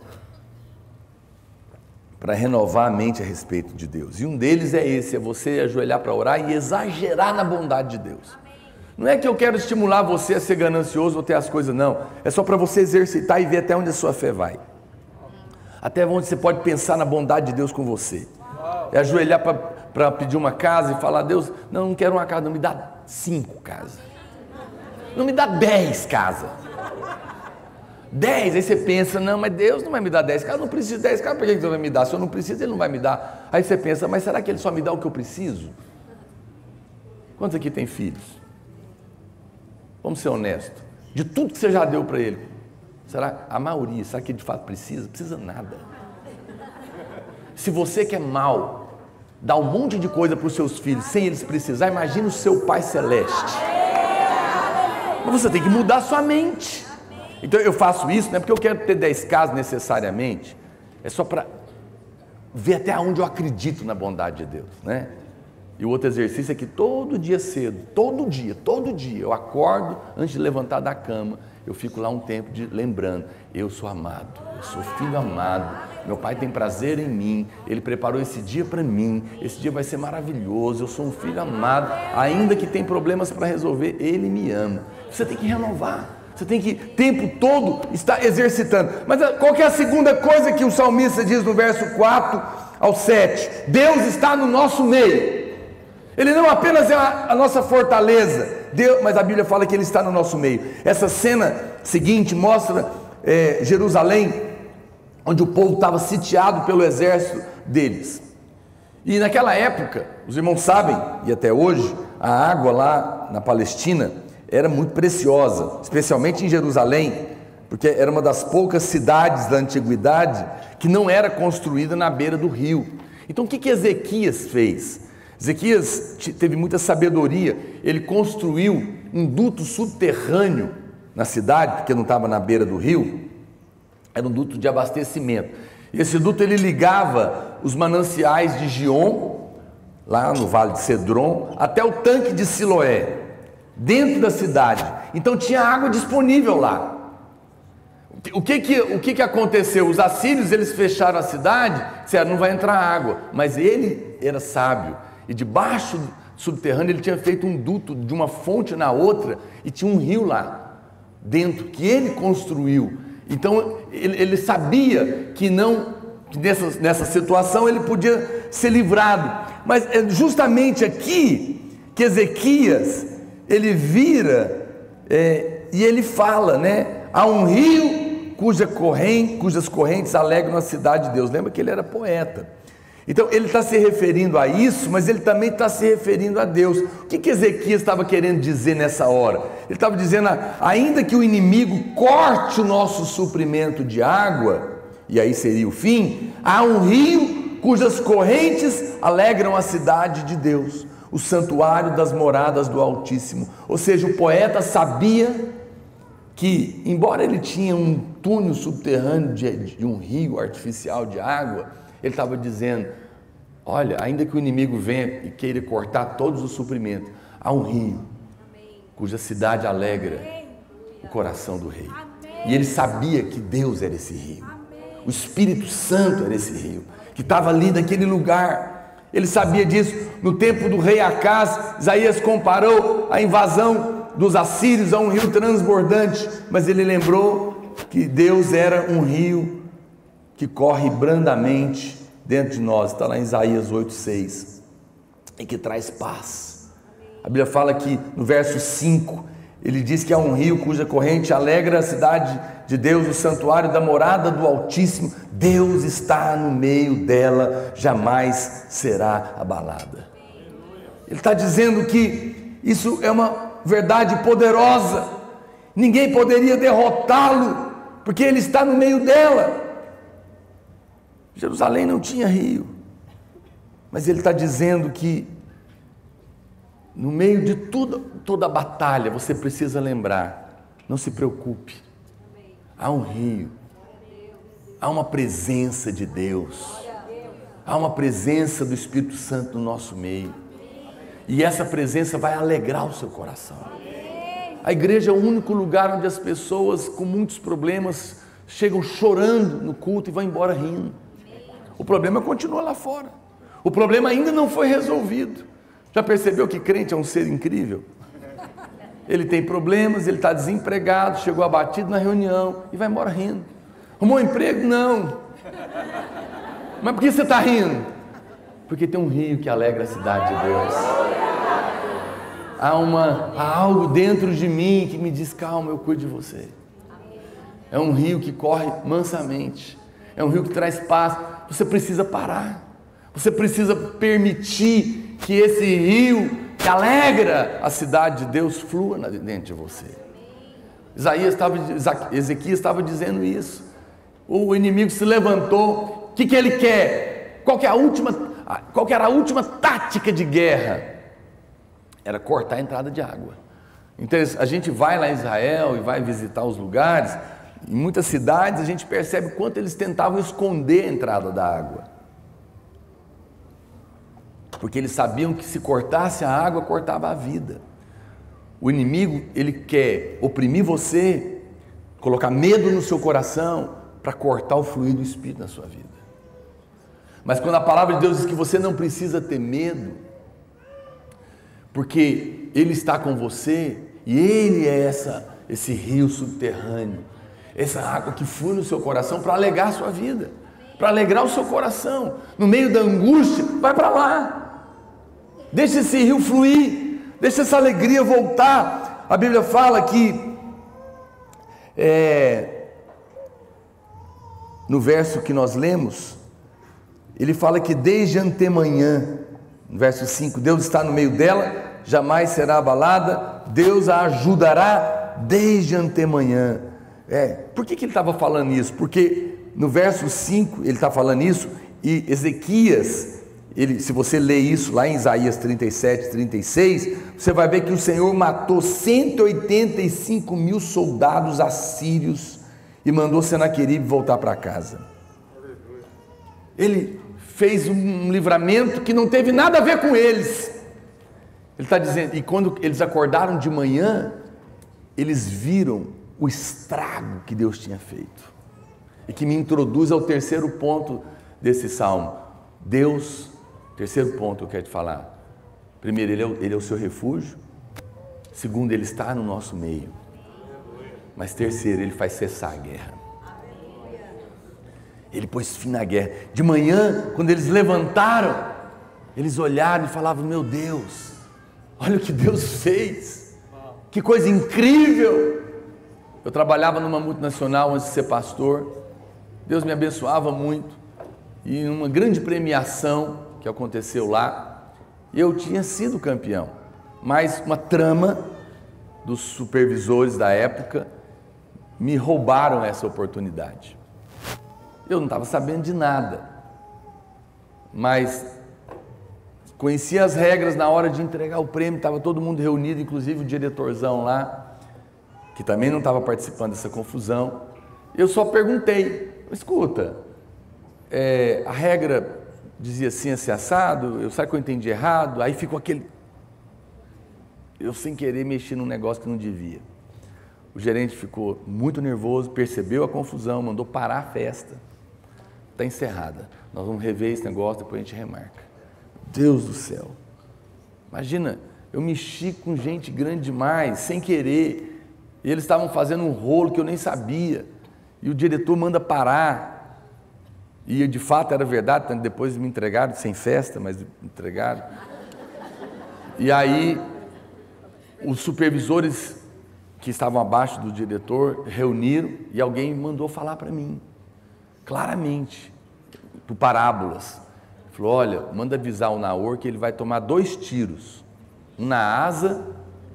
para renovar a mente a respeito de Deus, e um deles é esse: é você ajoelhar para orar e exagerar na bondade de Deus. Não é que eu quero estimular você a ser ganancioso ou ter as coisas, não, é só para você exercitar e ver até onde a sua fé vai, até onde você pode pensar na bondade de Deus com você. É ajoelhar para pedir uma casa e falar: Deus, não quero uma casa, não, me dá 5 casas, não me dá 10 casas. 10, aí você pensa: não, mas Deus não vai me dar 10 casas, não preciso de 10 casas, por que Deus vai me dar? Se eu não preciso, Ele não vai me dar. Aí você pensa: mas será que Ele só me dá o que eu preciso? Quantos aqui tem filhos? Vamos ser honestos, de tudo que você já deu para ele, será a maioria, será que ele de fato precisa? Precisa nada. Se você que é mau, dá um monte de coisa para os seus filhos sem eles precisar, imagina o seu Pai Celeste. Mas você tem que mudar a sua mente. Então eu faço isso, não é porque eu quero ter 10 casas necessariamente, é só para ver até onde eu acredito na bondade de Deus, né? E o outro exercício é que todo dia cedo, todo dia, eu acordo, antes de levantar da cama, eu fico lá um tempo lembrando: eu sou amado, eu sou filho amado, meu Pai tem prazer em mim, Ele preparou esse dia para mim, esse dia vai ser maravilhoso, eu sou um filho amado, ainda que tem problemas para resolver, Ele me ama. Você tem que renovar, você tem que o tempo todo estar exercitando. Mas qual que é a segunda coisa que o salmista diz no verso 4 ao 7? Deus está no nosso meio. Ele não apenas é a nossa fortaleza, Deus, mas a Bíblia fala que Ele está no nosso meio. Essa cena seguinte mostra Jerusalém, onde o povo estava sitiado pelo exército deles. E naquela época, os irmãos sabem, e até hoje, a água lá na Palestina era muito preciosa, especialmente em Jerusalém. porque era uma das poucas cidades da antiguidade que não era construída na beira do rio. Então o que Ezequias fez? Ezequias teve muita sabedoria, ele construiu um duto subterrâneo na cidade, porque não estava na beira do rio, era um duto de abastecimento. E esse duto ele ligava os mananciais de Gion, lá no Vale de Cedron, até o tanque de Siloé, dentro da cidade. Então tinha água disponível lá. O que aconteceu? Os assírios, eles fecharam a cidade, disseram, não vai entrar água. Mas ele era sábio, e debaixo subterrâneo ele tinha feito um duto de uma fonte na outra, e tinha um rio lá dentro, que ele construiu. Então ele sabia que nessa situação ele podia ser livrado. Mas é justamente aqui que Ezequias, ele vira e ele fala, né? Há um rio cujas correntes alegram a cidade de Deus. Lembra que ele era poeta. Então ele está se referindo a isso, mas ele também está se referindo a Deus. O que Ezequias estava querendo dizer nessa hora? Ele estava dizendo, ainda que o inimigo corte o nosso suprimento de água, e aí seria o fim, há um rio cujas correntes alegram a cidade de Deus, o santuário das moradas do Altíssimo. Ou seja, o poeta sabia que, embora ele tinha um túnel subterrâneo de um rio artificial de água, ele estava dizendo, olha, ainda que o inimigo venha e queira cortar todos os suprimentos, há um rio cuja cidade alegra o coração do rei. E ele sabia que Deus era esse rio, o Espírito Santo era esse rio, que estava ali naquele lugar. Ele sabia disso. No tempo do rei Acaz, Isaías comparou a invasão dos assírios a um rio transbordante, mas ele lembrou que Deus era um rio que corre brandamente dentro de nós, está lá em Isaías 8,6, e que traz paz. A Bíblia fala que no verso 5, ele diz que há um rio cuja corrente alegra a cidade de Deus, o santuário da morada do Altíssimo. Deus está no meio dela, jamais será abalada. Ele está dizendo que isso é uma verdade poderosa, ninguém poderia derrotá-lo, porque ele está no meio dela. Jerusalém não tinha rio, mas ele está dizendo que no meio de toda a batalha, você precisa lembrar, não se preocupe, há um rio, há uma presença de Deus, há uma presença do Espírito Santo no nosso meio, e essa presença vai alegrar o seu coração. A igreja é o único lugar onde as pessoas com muitos problemas chegam chorando no culto e vão embora rindo. O problema continua lá fora, o problema ainda não foi resolvido. Já percebeu que crente é um ser incrível? Ele tem problemas, ele está desempregado, chegou abatido na reunião e vai embora rindo. Arrumou um emprego? Não. Mas por que você está rindo? Porque tem um rio que alegra a cidade de Deus. Há algo dentro de mim que me diz, calma, eu cuido de você. É um rio que corre mansamente, é um rio que traz paz. Você precisa parar, você precisa permitir que esse rio que alegra a cidade de Deus flua dentro de você. Ezequias estava dizendo isso. O inimigo se levantou. O que ele quer? Qual que era a última tática de guerra? Era cortar a entrada de água. Então a gente vai lá em Israel e vai visitar os lugares. Em muitas cidades a gente percebe quanto eles tentavam esconder a entrada da água, porque eles sabiam que se cortasse a água, cortava a vida. O inimigo, ele quer oprimir você, colocar medo no seu coração, para cortar o fluir do Espírito na sua vida. Mas quando a palavra de Deus diz que você não precisa ter medo, porque Ele está com você, e Ele é esse rio subterrâneo, essa água que flui no seu coração para alegrar a sua vida, para alegrar o seu coração. No meio da angústia, vai para lá. Deixa esse rio fluir, deixa essa alegria voltar. A Bíblia fala que, no verso que nós lemos, ele fala que desde antemanhã, no verso 5, Deus está no meio dela, jamais será abalada, Deus a ajudará desde antemanhã, Por que ele estava falando isso? Porque no verso 5 ele está falando isso, e Ezequias, se você ler isso lá em Isaías 37, 36, você vai ver que o Senhor matou 185 mil soldados assírios e mandou Senaqueribe voltar para casa. Ele fez um livramento que não teve nada a ver com eles. Ele está dizendo, e quando eles acordaram de manhã, eles viram o estrago que Deus tinha feito. E que me introduz ao terceiro ponto desse salmo. Deus, terceiro ponto que eu quero te falar. Primeiro, Ele é o seu refúgio. Segundo, Ele está no nosso meio. Mas terceiro, Ele faz cessar a guerra. Ele pôs fim na guerra. De manhã, quando eles levantaram, eles olharam e falavam: meu Deus, olha o que Deus fez, que coisa incrível. Eu trabalhava numa multinacional antes de ser pastor. Deus me abençoava muito, e numa grande premiação que aconteceu lá, eu tinha sido campeão, mas uma trama dos supervisores da época me roubaram essa oportunidade. Eu não estava sabendo de nada, mas conhecia as regras. Na hora de entregar o prêmio, estava todo mundo reunido, inclusive o diretorzão lá, que também não estava participando dessa confusão. Eu só perguntei: escuta, a regra dizia assim, assim, assado, sabe que eu entendi errado? Aí ficou aquele... Eu sem querer mexi num negócio que não devia. O gerente ficou muito nervoso, percebeu a confusão, mandou parar a festa. Está encerrada, nós vamos rever esse negócio, depois a gente remarca. Deus do céu, imagina, eu mexi com gente grande demais, sem querer, e eles estavam fazendo um rolo que eu nem sabia, e o diretor manda parar, e de fato era verdade, tanto depois me entregaram, sem festa, mas me entregaram. E aí, os supervisores que estavam abaixo do diretor reuniram, e alguém mandou falar para mim, claramente, por parábolas. Falou: olha, manda avisar o Naor que ele vai tomar 2 tiros, um na asa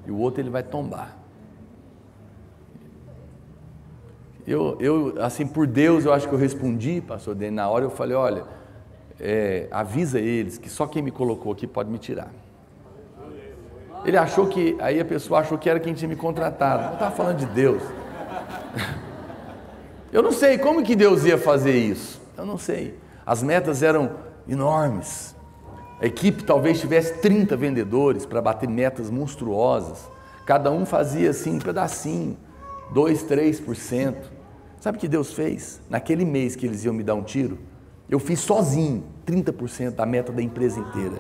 e o outro ele vai tombar. Eu assim, por Deus, eu acho que eu respondi, pastor Dene, na hora eu falei: olha, avisa eles que só quem me colocou aqui pode me tirar. Ele achou que, aí a pessoa achou que era quem tinha me contratado. Eu estava falando de Deus. Eu não sei como que Deus ia fazer isso, eu não sei. As metas eram enormes. A equipe talvez tivesse 30 vendedores para bater metas monstruosas. Cada um fazia assim um pedacinho, 2, 3%. Sabe o que Deus fez? Naquele mês que eles iam me dar um tiro, eu fiz sozinho 30% da meta da empresa inteira.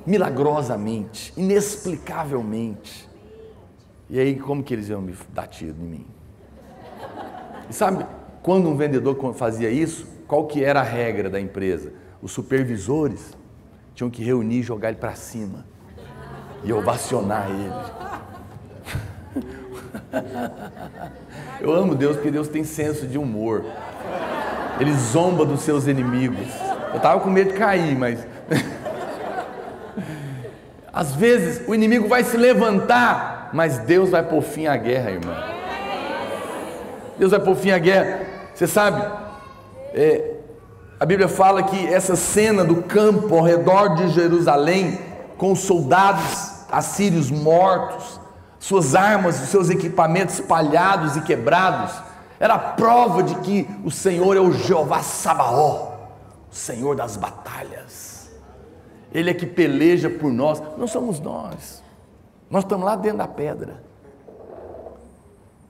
Milagrosamente, inexplicavelmente. E aí como que eles iam me dar tiro em mim? E sabe, quando um vendedor fazia isso, qual que era a regra da empresa? Os supervisores tinham que reunir e jogar ele para cima e ovacionar ele. Eu amo Deus porque Deus tem senso de humor. Ele zomba dos seus inimigos. Eu estava com medo de cair, mas... Às vezes o inimigo vai se levantar, mas Deus vai pôr fim à guerra, irmão. Deus vai pôr fim à guerra. Você sabe, a Bíblia fala que essa cena do campo ao redor de Jerusalém, com os soldados assírios mortos, suas armas, os seus equipamentos espalhados e quebrados, era a prova de que o Senhor é o Jeová Sabaó, o Senhor das batalhas. Ele é que peleja por nós, não somos nós estamos lá dentro da pedra.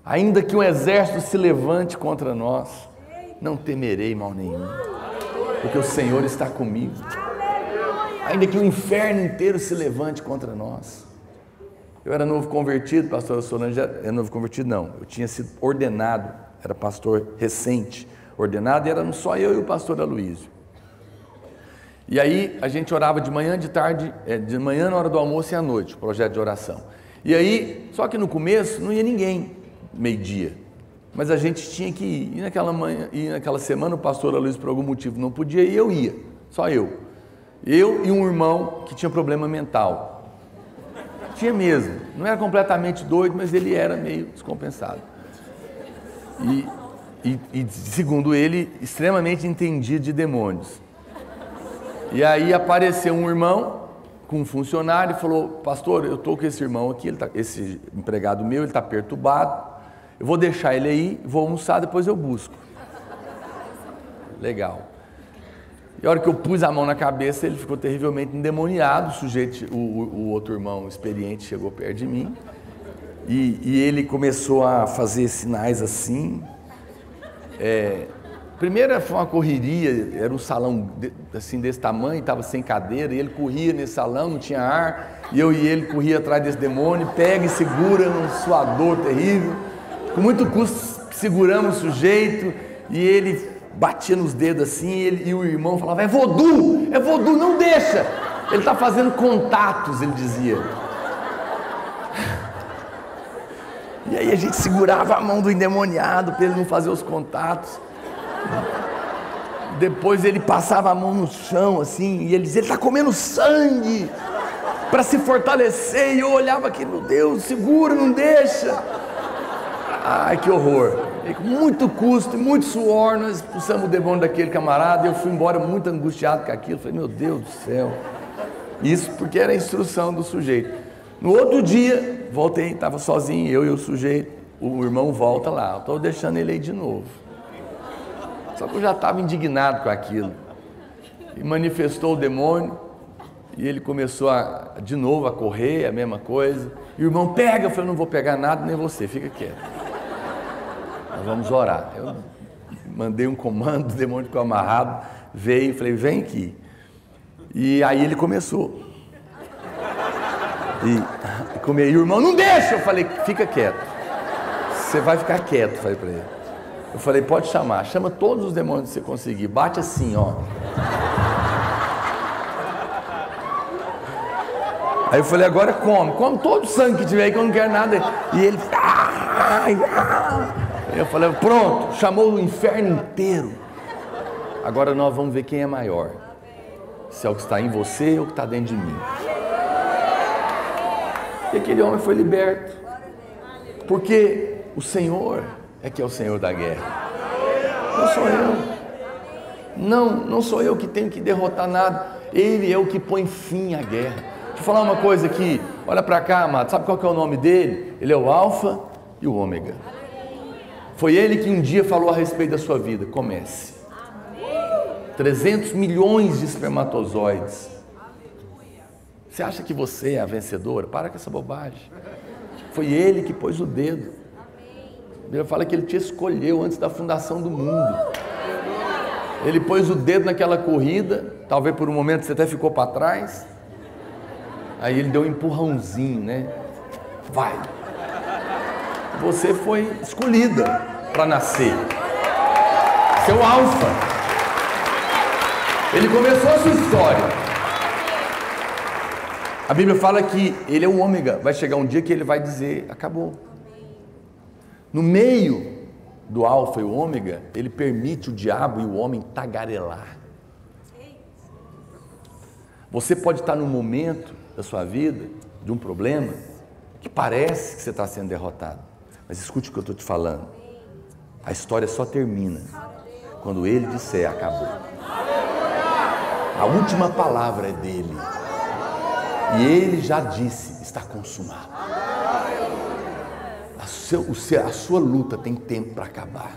Ainda que um exército se levante contra nós, não temerei mal nenhum, porque o Senhor está comigo. Ainda que o inferno inteiro se levante contra nós. Eu era novo convertido, pastor Solange, era novo convertido não, eu tinha sido ordenado, era pastor recente, ordenado, e era só eu e o pastor Aloísio. E aí a gente orava de manhã, de tarde, de manhã na hora do almoço e à noite, projeto de oração. E aí, só que no começo não ia ninguém, meio-dia, mas a gente tinha que ir. E naquela semana o pastor Aloísio por algum motivo não podia, e eu ia, só eu. Eu e um irmão que tinha problema mental. Tinha mesmo, não era completamente doido, mas ele era meio descompensado. E segundo ele, extremamente entendido de demônios. E aí apareceu um irmão com um funcionário e falou: pastor, eu estou com esse irmão aqui, esse empregado meu, ele está perturbado, eu vou deixar ele aí, vou almoçar, depois eu busco. Legal. E a hora que eu pus a mão na cabeça, ele ficou terrivelmente endemoniado. O sujeito, o outro irmão experiente chegou perto de mim e ele começou a fazer sinais assim. Primeiro foi uma correria, era um salão assim desse tamanho, estava sem cadeira, e ele corria nesse salão, não tinha ar, e eu e ele corria atrás desse demônio, pega e segura, um suador terrível. Com muito custo seguramos o sujeito, e ele batia nos dedos assim, e o irmão falava: é voodoo, não deixa, ele está fazendo contatos, ele dizia. E aí a gente segurava a mão do endemoniado para ele não fazer os contatos. Depois ele passava a mão no chão assim, e ele dizia: ele está comendo sangue para se fortalecer. E eu olhava aqui: meu Deus, segura, não deixa. Ai, que horror. E com muito custo e muito suor nós expulsamos o demônio daquele camarada, e eu fui embora muito angustiado com aquilo. Falei: meu Deus do céu. Isso porque era a instrução do sujeito. No outro dia, voltei, estava sozinho, eu e o sujeito. O irmão volta lá, estou deixando ele aí de novo. Só que eu já estava indignado com aquilo. E manifestou o demônio, e ele começou de novo a correr, a mesma coisa. E o irmão: pega. Eu falei: não vou pegar nada, nem você, fica quieto. Nós vamos orar. Eu mandei um comando, o demônio ficou amarrado, veio, falei: vem aqui. E aí ele começou. E o irmão: não deixa. Eu falei: fica quieto. Você vai ficar quieto, falei para ele. Eu falei: pode chamar, chama todos os demônios que você conseguir, bate assim, ó. Aí eu falei: agora come todo o sangue que tiver aí, que eu não quero nada. E ele: eu falei: pronto, chamou o inferno inteiro. Agora nós vamos ver quem é maior, se é o que está em você ou o que está dentro de mim. E aquele homem foi liberto, porque o Senhor é que é o Senhor da guerra. Não sou eu. Não sou eu que tenho que derrotar nada. Ele é o que põe fim à guerra. Deixa eu falar uma coisa aqui. Olha para cá, amado. Sabe qual que é o nome dele? Ele é o Alfa e o Ômega. Foi ele que um dia falou a respeito da sua vida: comece. 300 milhões de espermatozoides. Você acha que você é a vencedora? Para com essa bobagem. Foi ele que pôs o dedo. A Bíblia fala que ele te escolheu antes da fundação do mundo. Ele pôs o dedo naquela corrida, talvez por um momento você até ficou para trás. Aí ele deu um empurrãozinho, né? Vai. Você foi escolhida para nascer. Seu Alfa. Ele começou a sua história. A Bíblia fala que ele é o Ômega. Vai chegar um dia que ele vai dizer: acabou. No meio do Alfa e o Ômega, ele permite o diabo e o homem tagarelar. Você pode estar num momento da sua vida, de um problema, que parece que você está sendo derrotado. Mas escute o que eu estou te falando. A história só termina quando ele disser: acabou. A última palavra é dele. E ele já disse: está consumado. A sua luta tem tempo para acabar.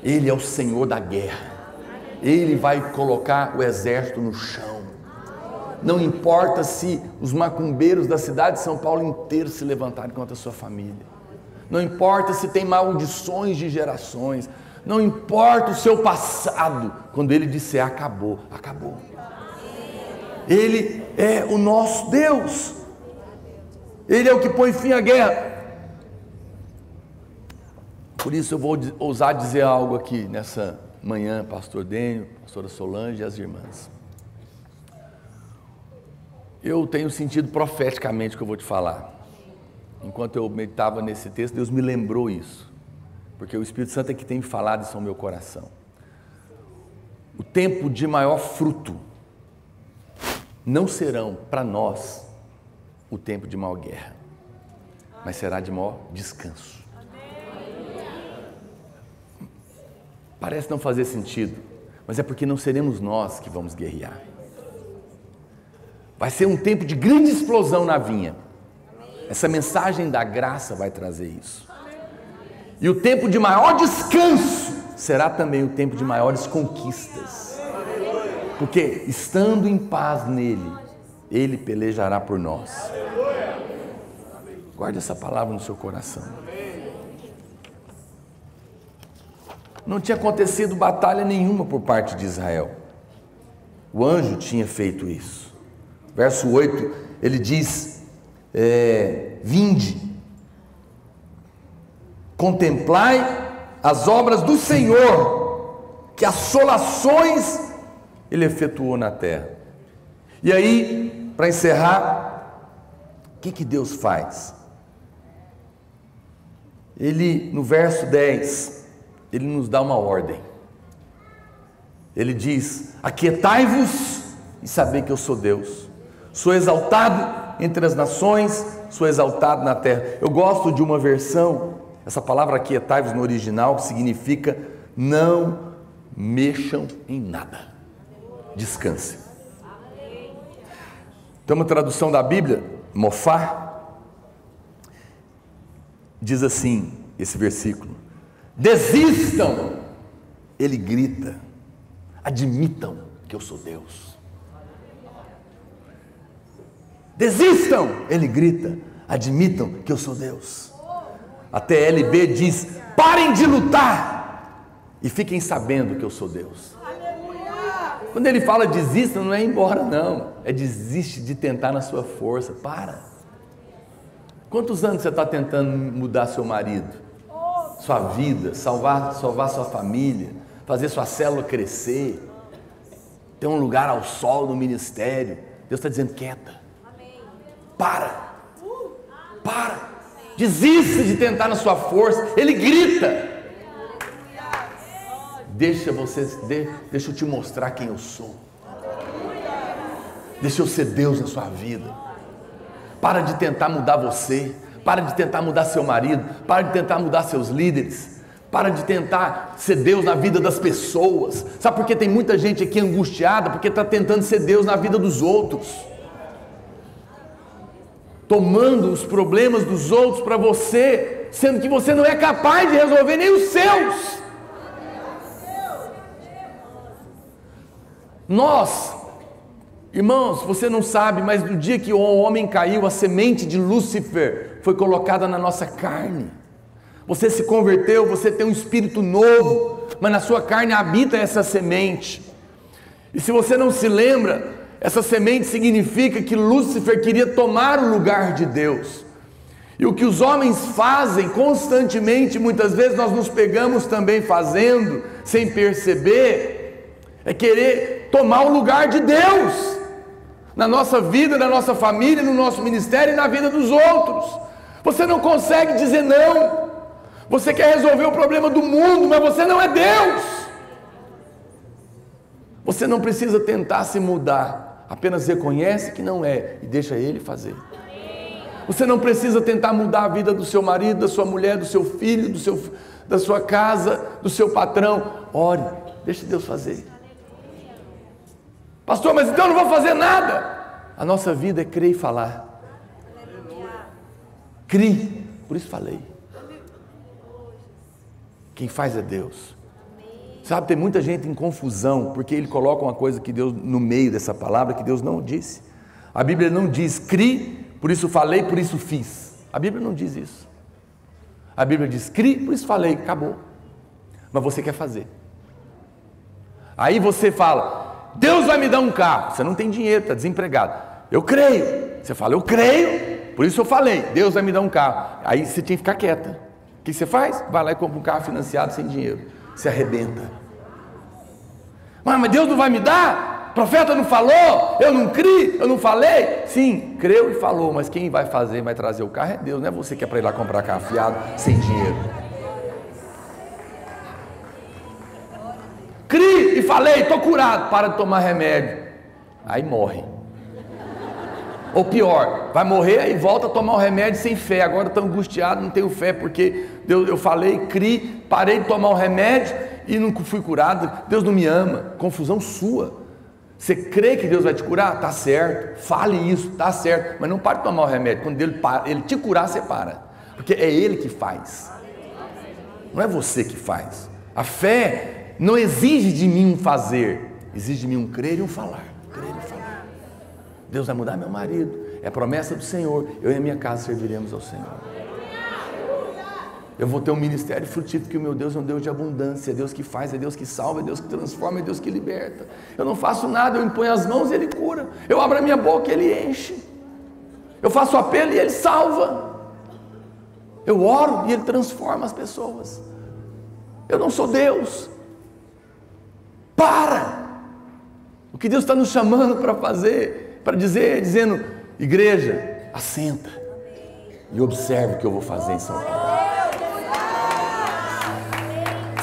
Ele é o Senhor da guerra. Ele vai colocar o exército no chão. Não importa se os macumbeiros da cidade de São Paulo inteiro se levantarem contra a sua família. Não importa se tem maldições de gerações. Não importa o seu passado. Quando ele disser: acabou, acabou. Ele é o nosso Deus. Ele é o que põe fim à guerra. Por isso eu vou ousar dizer algo aqui nessa manhã, pastor Dênio, pastora Solange e as irmãs. Eu tenho sentido profeticamente o que eu vou te falar. Enquanto eu meditava nesse texto, Deus me lembrou isso. Porque o Espírito Santo é que tem me falado isso ao meu coração. O tempo de maior fruto não serão para nós o tempo de maior guerra, mas será de maior descanso. Parece não fazer sentido, mas é porque não seremos nós que vamos guerrear. Vai ser um tempo de grande explosão na vinha. Essa mensagem da graça vai trazer isso. E o tempo de maior descanso será também o tempo de maiores conquistas. Porque estando em paz nele, ele pelejará por nós. Guarde essa palavra no seu coração. Não tinha acontecido batalha nenhuma por parte de Israel. O anjo tinha feito isso. Verso 8, ele diz, vinde, contemplai as obras do Senhor, que assolações ele efetuou na terra. E aí, para encerrar, o que Deus faz? Ele, no verso 10, ele nos dá uma ordem. Ele diz, aquietai-vos e sabei que eu sou Deus. Sou exaltado entre as nações, sou exaltado na terra. Eu gosto de uma versão, essa palavra aquietai-vos no original, que significa não mexam em nada. Descanse. Tem uma tradução da Bíblia, Mofá, diz assim, esse versículo: desistam, ele grita, admitam que eu sou Deus. Desistam, ele grita, admitam que eu sou Deus. A TLB diz, parem de lutar e fiquem sabendo que eu sou Deus. Quando ele fala desista, não é ir embora não, é desiste de tentar na sua força. Para. Quantos anos você está tentando mudar seu marido, sua vida, salvar sua família, fazer sua célula crescer, ter um lugar ao sol no ministério? Deus está dizendo, quieta, para, desista de tentar na sua força. Ele grita, deixa eu te mostrar quem eu sou, deixa eu ser Deus na sua vida. Para de tentar mudar você, para de tentar mudar seu marido, para de tentar mudar seus líderes, para de tentar ser Deus na vida das pessoas. Sabe por que tem muita gente aqui angustiada? Porque está tentando ser Deus na vida dos outros, tomando os problemas dos outros para você, sendo que você não é capaz de resolver nem os seus. Nós, irmãos, você não sabe, mas no dia que o homem caiu, a semente de Lúcifer foi colocada na nossa carne. Você se converteu, você tem um espírito novo, mas na sua carne habita essa semente. E se você não se lembra, essa semente significa que Lúcifer queria tomar o lugar de Deus. E o que os homens fazem constantemente, muitas vezes nós nos pegamos também fazendo, sem perceber, é querer tomar o lugar de Deus na nossa vida, na nossa família, no nosso ministério e na vida dos outros. Você não consegue dizer não. Você quer resolver o problema do mundo, mas você não é Deus. Você não precisa tentar se mudar, apenas reconhece que não é e deixa Ele fazer. Você não precisa tentar mudar a vida do seu marido, da sua mulher, do seu filho, da sua casa, do seu patrão. Ore, deixa Deus fazer. Pastor, mas então eu não vou fazer nada. A nossa vida é crer e falar. Crie, por isso falei. Quem faz é Deus. Sabe, tem muita gente em confusão, porque ele coloca uma coisa que Deus, no meio dessa palavra, que Deus não disse. A Bíblia não diz, crie, por isso falei, por isso fiz. A Bíblia não diz isso. A Bíblia diz, crie, por isso falei, acabou. Mas você quer fazer. Aí você fala, Deus vai me dar um carro. Você não tem dinheiro, está desempregado. Eu creio. Você fala, eu creio, por isso eu falei, Deus vai me dar um carro. Aí você tinha que ficar quieta. O que você faz? Vai lá e compra um carro financiado sem dinheiro. Se arrebenta. Mas Deus não vai me dar? O profeta não falou? Eu não criei? Eu não falei? Sim, creu e falou, mas quem vai fazer, vai trazer o carro é Deus. Não é você que é para ir lá comprar carro fiado sem dinheiro. Criei e falei, estou curado. Para de tomar remédio. Aí morre. Ou pior, vai morrer e volta a tomar o remédio sem fé. Agora estou angustiado, não tenho fé, porque eu falei, criei, parei de tomar o remédio e não fui curado, Deus não me ama. Confusão sua. Você crê que Deus vai te curar? Tá certo, fale isso, tá certo, mas não pare de tomar o remédio. Quando ele te curar, você para, porque é Ele que faz, não é você que faz. A fé não exige de mim um fazer, exige de mim um crer e um falar. Deus vai mudar meu marido, é a promessa do Senhor, eu e a minha casa serviremos ao Senhor. Eu vou ter um ministério frutífero, porque o meu Deus é um Deus de abundância, é Deus que faz, é Deus que salva, é Deus que transforma, é Deus que liberta. Eu não faço nada, eu imponho as mãos e Ele cura. Eu abro a minha boca e Ele enche. Eu faço apelo e Ele salva. Eu oro e Ele transforma as pessoas. Eu não sou Deus. Para! O que Deus está nos chamando para fazer, para dizer, dizendo: igreja, assenta e observe o que eu vou fazer em São Paulo.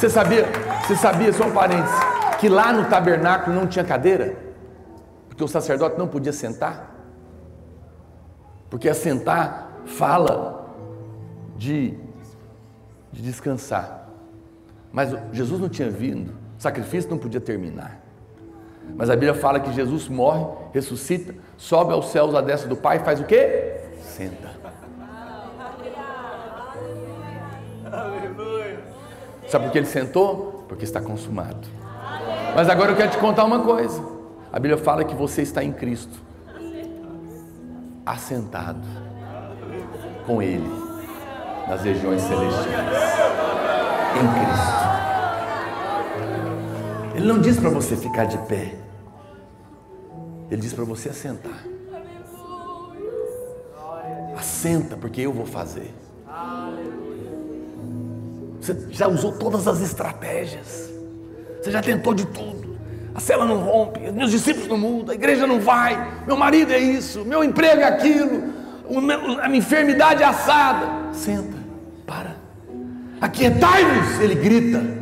Você sabia, só um parênteses, que lá no tabernáculo não tinha cadeira? Porque o sacerdote não podia sentar? Porque assentar fala de descansar. Mas Jesus não tinha vindo, o sacrifício não podia terminar. Mas a Bíblia fala que Jesus morre, ressuscita, sobe aos céus à destra do Pai e faz o quê? Senta. Sabe por que Ele sentou? Porque está consumado. Mas agora eu quero te contar uma coisa. A Bíblia fala que você está em Cristo, assentado com Ele nas regiões celestiais, em Cristo. Ele não diz para você ficar de pé, Ele diz para você assentar. Assenta, porque eu vou fazer. Você já usou todas as estratégias, você já tentou de tudo. A cela não rompe, meus discípulos não mudam, a igreja não vai, meu marido é isso, meu emprego é aquilo, a minha enfermidade é assada. Senta, para, aquietai-vos, Ele grita.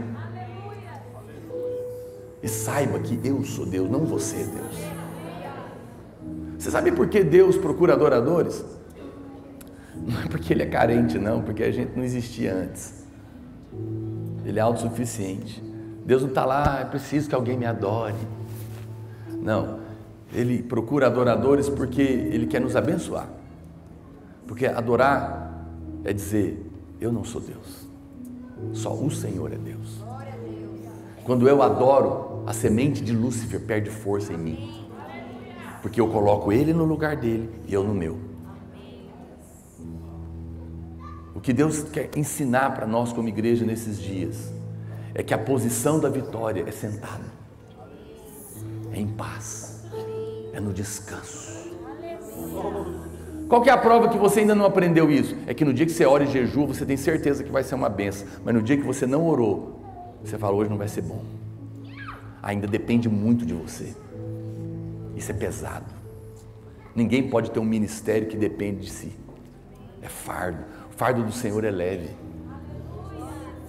E saiba que eu sou Deus, não você é Deus. Você sabe por que Deus procura adoradores? Não é porque Ele é carente, não, porque a gente não existia antes. Ele é autossuficiente. Deus não está lá, é preciso que alguém me adore. Não, Ele procura adoradores porque Ele quer nos abençoar. Porque adorar é dizer: eu não sou Deus, só o Senhor é Deus. Quando eu adoro, a semente de Lúcifer perde força em mim, porque eu coloco Ele no lugar dele e eu no meu. O que Deus quer ensinar para nós como igreja nesses dias é que a posição da vitória é sentado, é em paz, é no descanso. Qual que é a prova que você ainda não aprendeu isso? É que no dia que você ora e jejua, você tem certeza que vai ser uma bênção, mas no dia que você não orou, você fala: hoje não vai ser bom. Ainda depende muito de você. Isso é pesado. Ninguém pode ter um ministério que depende de si. É fardo. O fardo do Senhor é leve.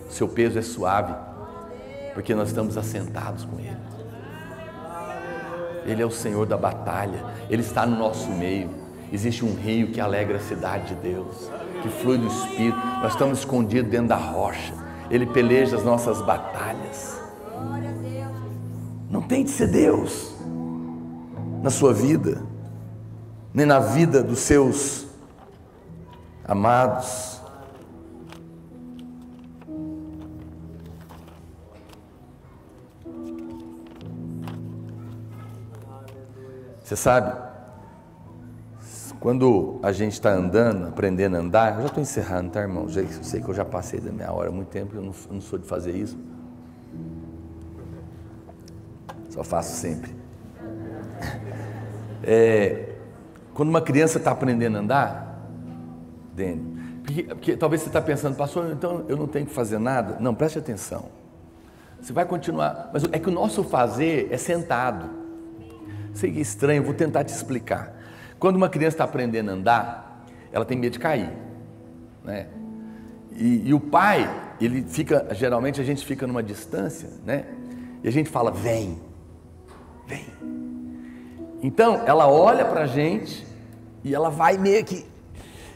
Seu peso é suave, porque nós estamos assentados com Ele. Ele é o Senhor da batalha. Ele está no nosso meio. Existe um rio que alegra a cidade de Deus, que flui do Espírito. Nós estamos escondidos dentro da rocha. Ele peleja as nossas batalhas. Não tente ser Deus na sua vida, nem na vida dos seus amados. Você sabe, quando a gente está andando, aprendendo a andar, eu já estou encerrando, tá, irmão? Eu sei que eu já passei da minha hora há muito tempo, eu não sou de fazer isso. Só faço sempre. Quando uma criança está aprendendo a andar, porque talvez você está pensando: pastor, então eu não tenho que fazer nada. Não, preste atenção. Você vai continuar, mas é que o nosso fazer é sentado. Sei que é estranho, vou tentar te explicar. Quando uma criança está aprendendo a andar, ela tem medo de cair, né? E o pai, ele fica, geralmente a gente fica numa distância, né? E a gente fala: vem, vem. Então ela olha para a gente e ela vai meio que,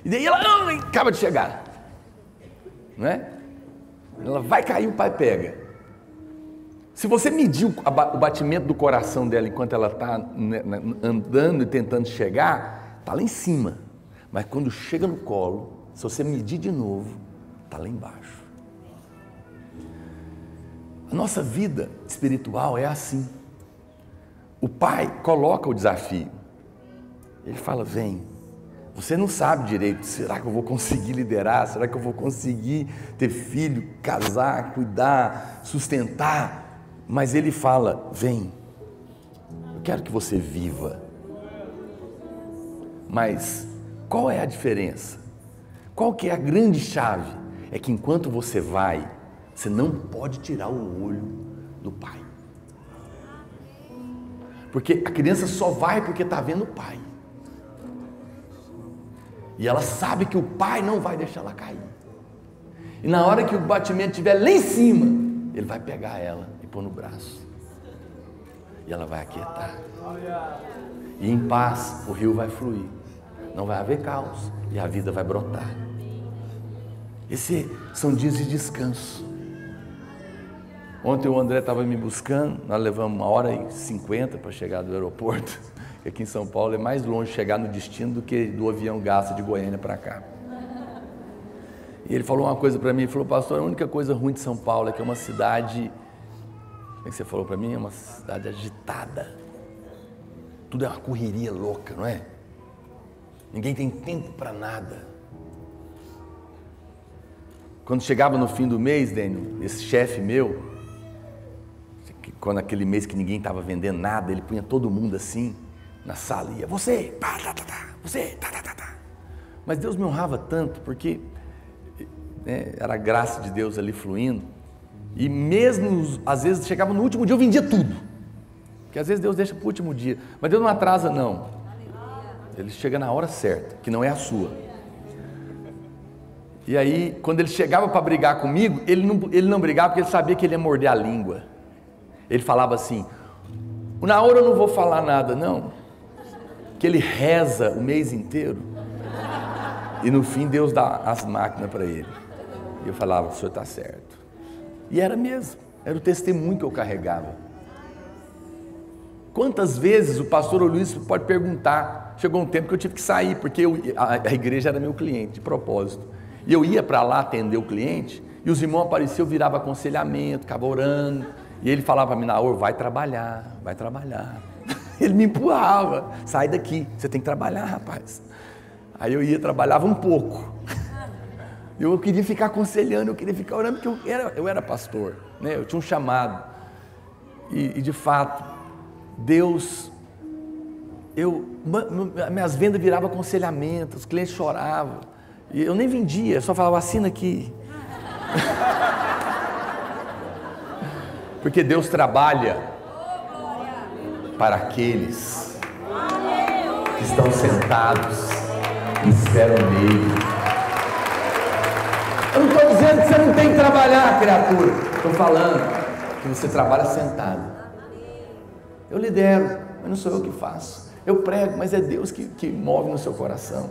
e daí ela acaba de chegar, não é? Ela vai cair, o pai pega. Se você medir o batimento do coração dela enquanto ela está andando e tentando chegar, está lá em cima. Mas quando chega no colo, se você medir de novo, está lá embaixo. A nossa vida espiritual é assim. O Pai coloca o desafio. Ele fala, vem. Você não sabe direito, será que eu vou conseguir liderar? Será que eu vou conseguir ter filho, casar, cuidar, sustentar? Mas Ele fala, vem, eu quero que você viva. Mas qual é a diferença? Qual que é a grande chave? É que enquanto você vai, você não pode tirar o olho do Pai. Porque a criança só vai porque está vendo o Pai. E ela sabe que o Pai não vai deixar ela cair. E na hora que o batimento estiver lá em cima, Ele vai pegar ela e pôr no braço. E ela vai aquietar. E em paz o rio vai fluir. Não vai haver caos e a vida vai brotar. Esses são dias de descanso. Ontem o André estava me buscando, nós levamos 1h50 para chegar do aeroporto. Aqui em São Paulo é mais longe chegar no destino do que do avião gasta de Goiânia para cá. E ele falou uma coisa para mim, ele falou, pastor, a única coisa ruim de São Paulo é que é uma cidade, como é que você falou para mim? É uma cidade agitada. Tudo é uma correria louca, não é? Ninguém tem tempo para nada. Quando chegava no fim do mês, Daniel, esse chefe meu, quando aquele mês que ninguém estava vendendo nada, ele punha todo mundo assim, na sala, ia, você, pá, tá, tá, tá, você, tá, tá, tá, tá. Mas Deus me honrava tanto, porque era a graça de Deus ali fluindo, e mesmo, às vezes, chegava no último dia, eu vendia tudo, porque às vezes Deus deixa para o último dia, mas Deus não atrasa não, Ele chega na hora certa, que não é a sua. E aí, quando ele chegava para brigar comigo, ele não brigava porque ele sabia que ele ia morder a língua. Ele falava assim, na hora eu não vou falar nada não, que ele reza o mês inteiro, e no fim Deus dá as máquinas para ele. E eu falava, o senhor está certo. E era mesmo, era o testemunho que eu carregava. Quantas vezes o pastor Luiz pode perguntar, chegou um tempo que eu tive que sair, porque a igreja era meu cliente, de propósito. E eu ia para lá atender o cliente, e os irmãos apareciam, eu virava aconselhamento, ficava orando, e ele falava para mim, Naor, vai trabalhar, vai trabalhar. Ele me empurrava, sai daqui, você tem que trabalhar, rapaz. Aí eu ia, trabalhava um pouco. Eu queria ficar aconselhando, eu queria ficar orando, porque eu era pastor, né? Eu tinha um chamado. E de fato, Deus, minhas vendas viravam aconselhamento, os clientes choravam. E eu nem vendia, eu só falava, assina aqui. Porque Deus trabalha para aqueles que estão sentados e esperam nele. Eu não estou dizendo que você não tem que trabalhar, criatura. Estou falando que você trabalha sentado. Eu lidero, mas não sou eu que faço. Eu prego, mas é Deus que move no seu coração.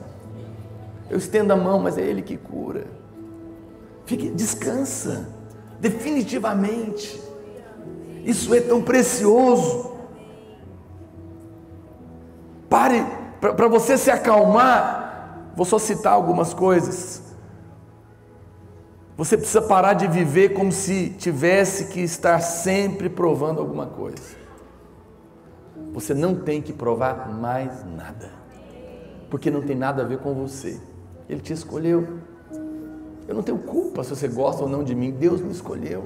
Eu estendo a mão, mas é Ele que cura. Descansa, definitivamente. Isso é tão precioso. Pare, para você se acalmar, vou só citar algumas coisas. Você precisa parar de viver como se tivesse que estar sempre provando alguma coisa. Você não tem que provar mais nada, porque não tem nada a ver com você. Ele te escolheu. Eu não tenho culpa se você gosta ou não de mim. Deus me escolheu.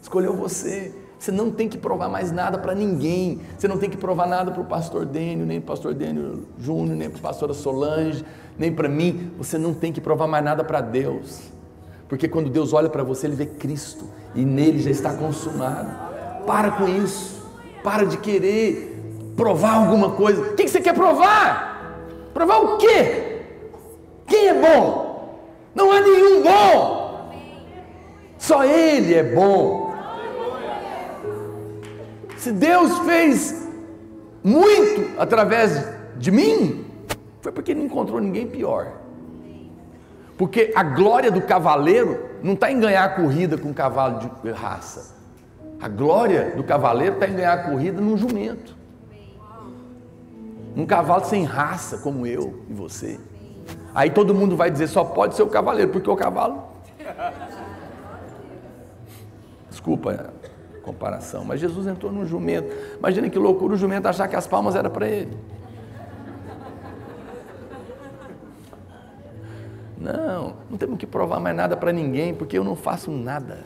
Escolheu você. Você não tem que provar mais nada para ninguém. Você não tem que provar nada para o pastor Dênio, nem para o pastor Dênio Júnior, nem para a pastora Solange, nem para mim. Você não tem que provar mais nada para Deus. Porque quando Deus olha para você, Ele vê Cristo. E nele já está consumado. Para com isso. Para de querer provar alguma coisa. O que você quer provar? Provar o quê? Quem é bom? Não há nenhum bom. Só Ele é bom. Se Deus fez muito através de mim, foi porque Ele não encontrou ninguém pior. Porque a glória do cavaleiro não está em ganhar a corrida com um cavalo de raça. A glória do cavaleiro está em ganhar a corrida num jumento. Um cavalo sem raça, como eu e você. Aí todo mundo vai dizer, só pode ser o cavaleiro, porque o cavalo... Desculpa a comparação, mas Jesus entrou num jumento. Imagina que loucura o jumento achar que as palmas eram para ele. Não temos que provar mais nada para ninguém, porque eu não faço nada.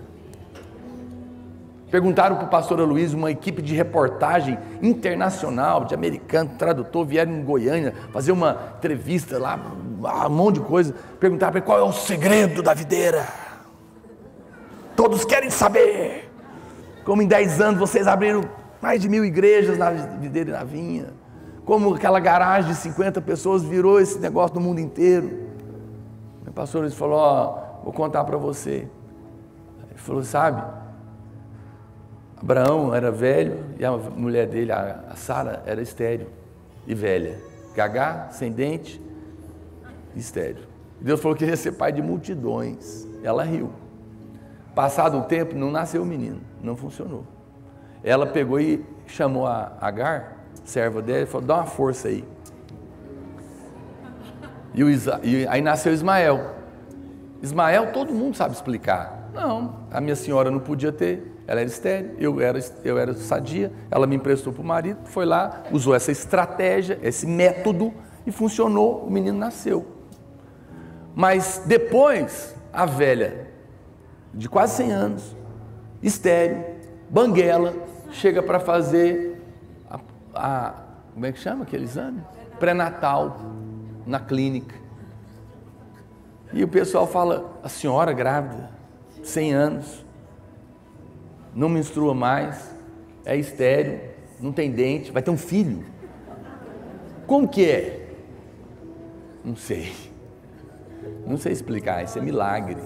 Perguntaram para o pastor Aloysio, uma equipe de reportagem internacional, de americano, tradutor, vieram em Goiânia fazer uma entrevista lá, um monte de coisa. Perguntaram para ele, qual é o segredo da videira? Todos querem saber. Como em 10 anos vocês abriram mais de 1000 igrejas na videira e na vinha. Como aquela garagem de 50 pessoas virou esse negócio no mundo inteiro. O pastor Aloysio falou, vou contar para você. Ele falou, sabe... Abraão era velho e a mulher dele, a Sara, era estéril e velha. Gagá, sem dente e estéril. Deus falou que ia ser pai de multidões. Ela riu. Passado um tempo, não nasceu o menino, não funcionou. Ela pegou e chamou a Agar, serva dela, e falou, dá uma força aí. E aí nasceu Ismael. Ismael todo mundo sabe explicar. Não, a minha senhora não podia ter. Ela era estéril, eu era sadia, ela me emprestou para o marido, foi lá, usou essa estratégia, esse método e funcionou, o menino nasceu. Mas depois, a velha, de quase 100 anos, estéril, banguela, chega para fazer como é que chama aquele exame? Pré-natal, na clínica. E o pessoal fala, a senhora grávida, 100 anos, não menstrua mais, é estéril, não tem dente, vai ter um filho. Como que é? Não sei explicar, isso é milagre.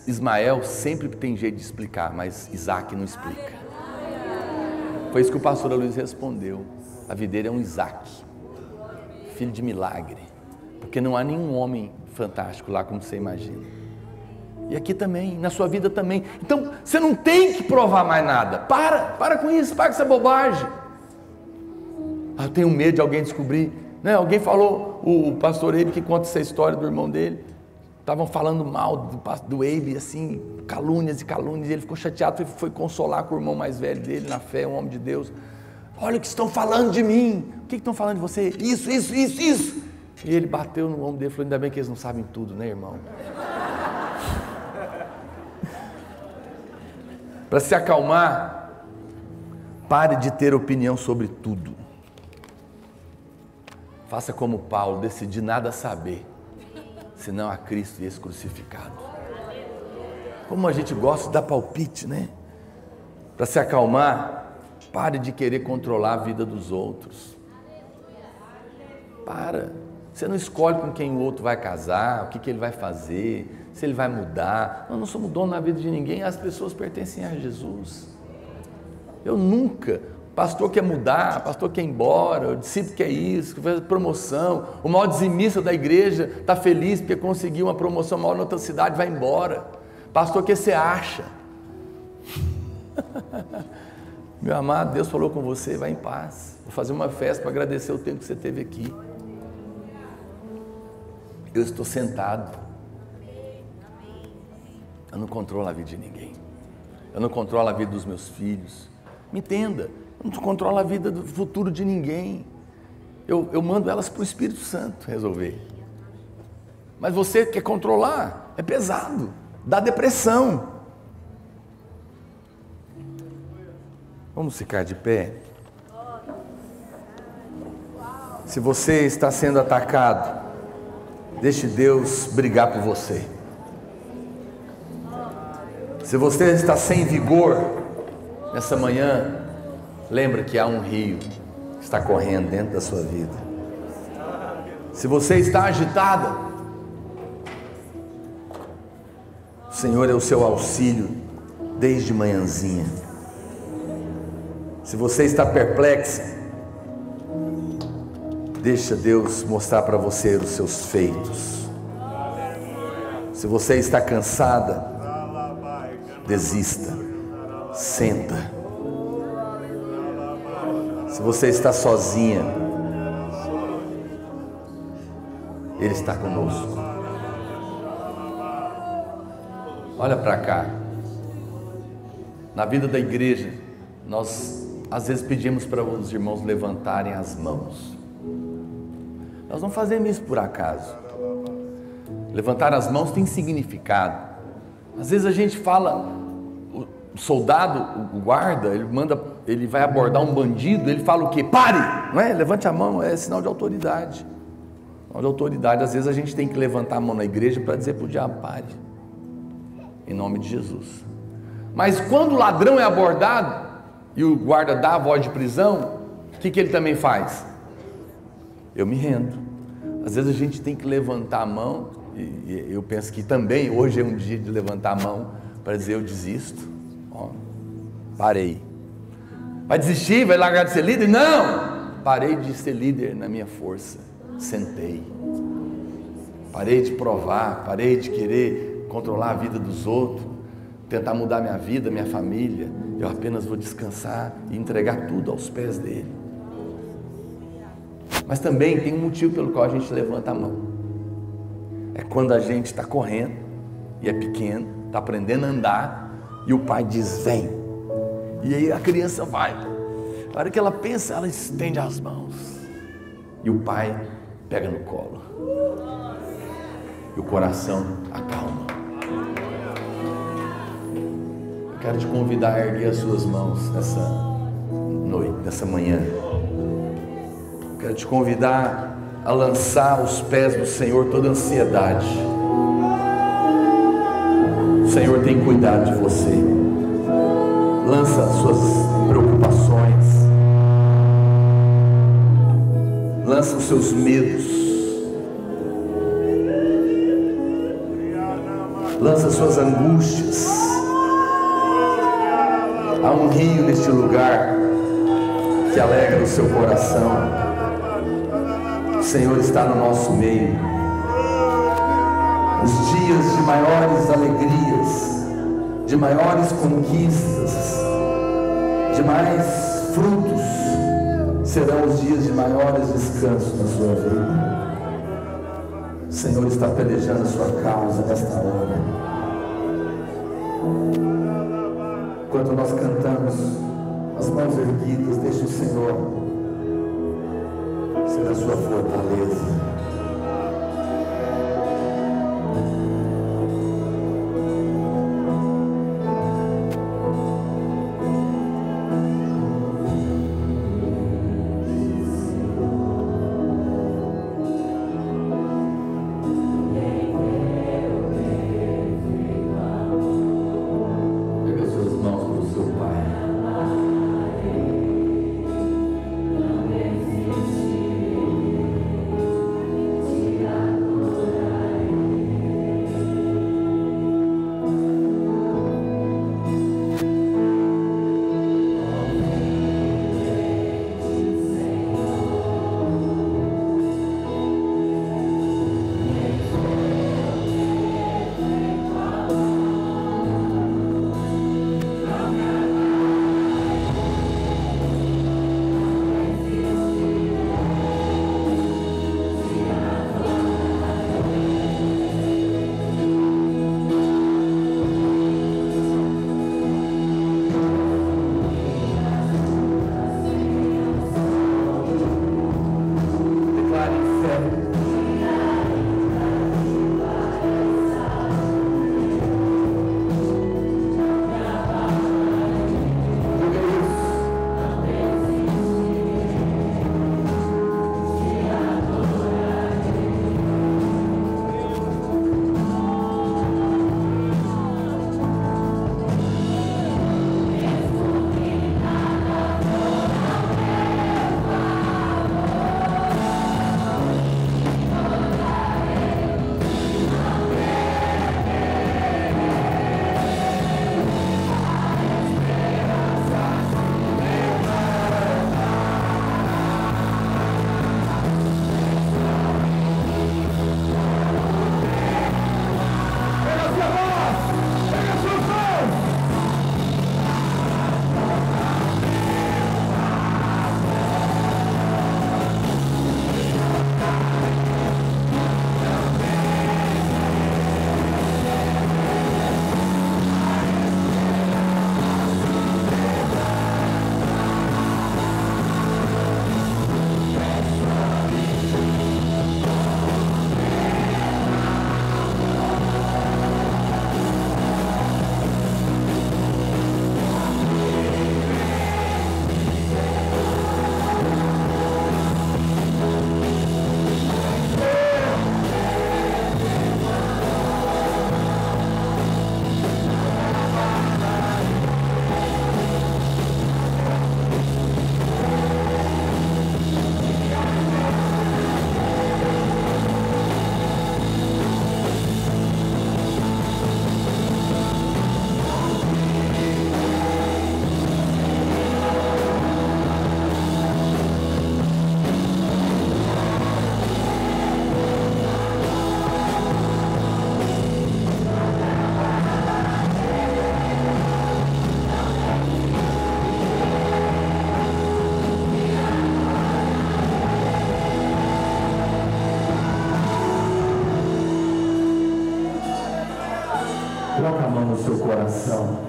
Ismael sempre tem jeito de explicar, mas Isaac não explica. Foi isso que o pastor Aloysio respondeu. A videira é um Isaac, filho de milagre, porque não há nenhum homem fantástico lá como você imagina. E aqui também, na sua vida também. Então, você não tem que provar mais nada. Para com isso, para com essa bobagem. Eu tenho medo de alguém descobrir. Né? Alguém falou, o pastor Eibe que conta essa história do irmão dele. Estavam falando mal do Eibe, assim, calúnias e calúnias. E ele ficou chateado, foi consolar com o irmão mais velho dele na fé, um homem de Deus. Olha o que estão falando de mim. O que estão falando de você? Isso. E ele bateu no ombro dele e falou, ainda bem que eles não sabem tudo, né, irmão? Para se acalmar, pare de ter opinião sobre tudo. Faça como Paulo, decidir nada saber, senão a Cristo e esse crucificado. Como a gente gosta de dar palpite, né? Para se acalmar, pare de querer controlar a vida dos outros. Você não escolhe com quem o outro vai casar, o que ele vai fazer, se ele vai mudar. Nós não somos donos na vida de ninguém, as pessoas pertencem a Jesus. Eu nunca, o pastor quer mudar, o pastor quer ir embora, o discípulo quer isso, quer fazer promoção, o maior dizimista da igreja está feliz porque conseguiu uma promoção maior em outra cidade, vai embora. Pastor, o que você acha? Meu amado, Deus falou com você, vai em paz. Vou fazer uma festa para agradecer o tempo que você teve aqui. Eu estou sentado. Eu não controlo a vida de ninguém. Eu não controlo a vida dos meus filhos. Me entenda, eu não controlo a vida do futuro de ninguém. Eu mando elas para o Espírito Santo resolver. Mas você quer controlar, é pesado, dá depressão. Vamos ficar de pé? Se você está sendo atacado, deixe Deus brigar por você. Se você está sem vigor nessa manhã, lembra que há um rio que está correndo dentro da sua vida. Se você está agitada, o Senhor é o seu auxílio desde manhãzinha. Se você está perplexa, deixa Deus mostrar para você os seus feitos. Se você está cansada, desista. Senta. Se você está sozinha, Ele está conosco. Olha para cá. Na vida da igreja, nós às vezes pedimos para os irmãos levantarem as mãos. Nós não fazemos isso por acaso. Levantar as mãos tem significado. Às vezes a gente fala, o soldado, o guarda, ele vai abordar um bandido, ele fala o quê? Pare! Não é? Levante a mão, é sinal de autoridade. Sinal de autoridade. Às vezes a gente tem que levantar a mão na igreja para dizer para o diabo, pare. Em nome de Jesus. Mas quando o ladrão é abordado e o guarda dá a voz de prisão, o que ele também faz? Eu me rendo. Às vezes a gente tem que levantar a mão, e eu penso que também hoje é um dia de levantar a mão para dizer eu desisto. Ó, parei. Vai desistir? Vai largar de ser líder? Não! Parei de ser líder na minha força. Sentei. Parei de provar, parei de querer controlar a vida dos outros, tentar mudar minha vida, minha família. Eu apenas vou descansar e entregar tudo aos pés dele. Mas também tem um motivo pelo qual a gente levanta a mão. É quando a gente está correndo e é pequeno, está aprendendo a andar e o pai diz, vem. E aí a criança vai. Na hora que ela pensa, ela estende as mãos e o pai pega no colo e o coração acalma. Eu quero te convidar a erguer as suas mãos nessa noite, nessa manhã. Quero te convidar a lançar aos pés do Senhor toda ansiedade. O Senhor tem cuidado de você. Lança as suas preocupações. Lança os seus medos. Lança as suas angústias. Há um rio neste lugar que alegra o seu coração. O Senhor está no nosso meio. Os dias de maiores alegrias, de maiores conquistas, de mais frutos, serão os dias de maiores descansos na sua vida. O Senhor está pelejando a sua causa nesta hora. Enquanto nós cantamos, as mãos erguidas, deixe o Senhor ser a sua fortaleza. seu coração.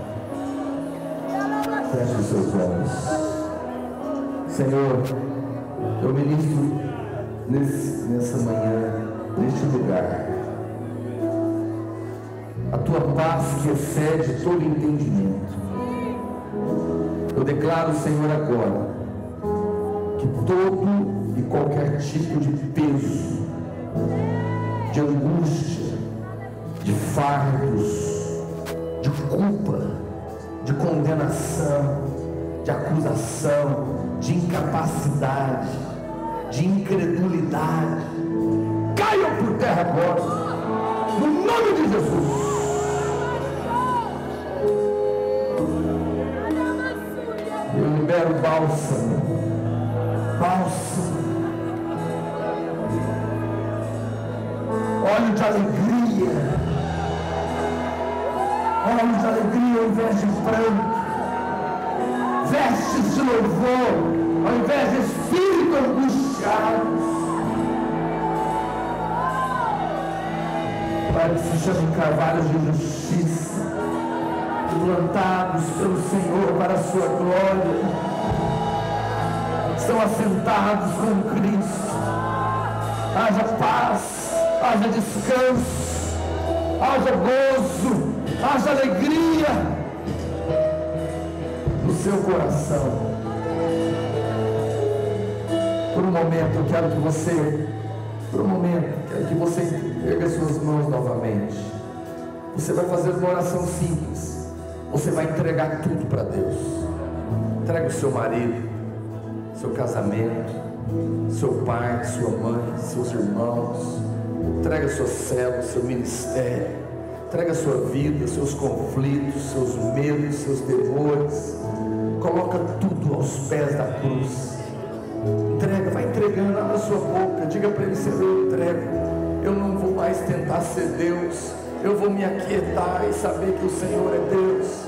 Feche os seus olhos. Senhor, eu ministro nessa manhã, neste lugar, a tua paz que excede todo entendimento. Eu declaro, Senhor, agora, que todo e qualquer tipo de peso, de angústia, de fardos, de culpa, de condenação, de acusação, de incapacidade, de incredulidade, caiam por terra agora, no nome de Jesus. Eu libero bálsamo, óleo de alegria, ao invés de pranto, vestes de louvor, ao invés de espírito angustiado. Pai, que se chamem carvalhos de justiça, plantados pelo Senhor para a sua glória, estão assentados com Cristo. Haja paz, haja descanso, haja gozo, haja alegria no seu coração. Por um momento eu quero que você, erga suas mãos novamente. Você vai fazer uma oração simples. Você vai entregar tudo para Deus. Entrega o seu marido, seu casamento, seu pai, sua mãe, seus irmãos. Entrega sua célula, seu ministério. Entrega sua vida, seus conflitos, seus medos, seus temores. Coloca tudo aos pés da cruz. Entrega, vai entregando, abre a sua boca. Diga para Ele: Senhor, eu entrego. Eu não vou mais tentar ser Deus. Eu vou me aquietar e saber que o Senhor é Deus.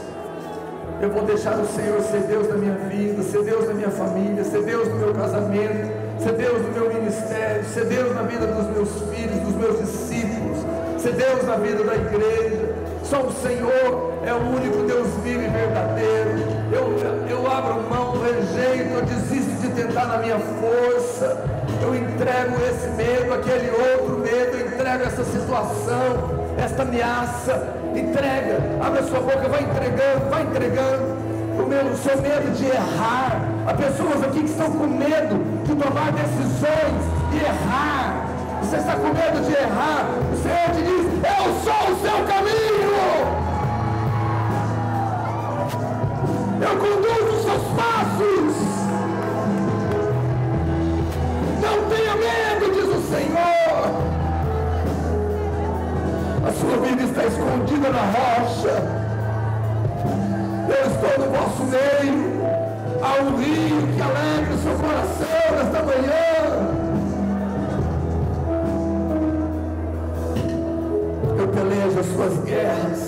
Eu vou deixar o Senhor ser Deus na minha vida, ser Deus na minha família, ser Deus no meu casamento, ser Deus no meu ministério, ser Deus na vida dos meus filhos, dos meus discípulos, ser Deus na vida da igreja. Só o Senhor é o único Deus vivo e verdadeiro. Eu abro mão, rejeito, eu desisto de tentar na minha força. Eu entrego esse medo, aquele outro medo, eu entrego essa situação, esta ameaça. Entrega, abre a sua boca, vai entregando o seu medo de errar. Há pessoas aqui que estão com medo de tomar decisões e errar. Você está com medo de errar. O Senhor te diz: eu sou o seu caminho, eu conduzo os seus passos. Não tenha medo, diz o Senhor. A sua vida está escondida na rocha. Eu estou no vosso meio. Há um rio que alegra o seu coração nesta manhã. Eu pelejo as suas guerras.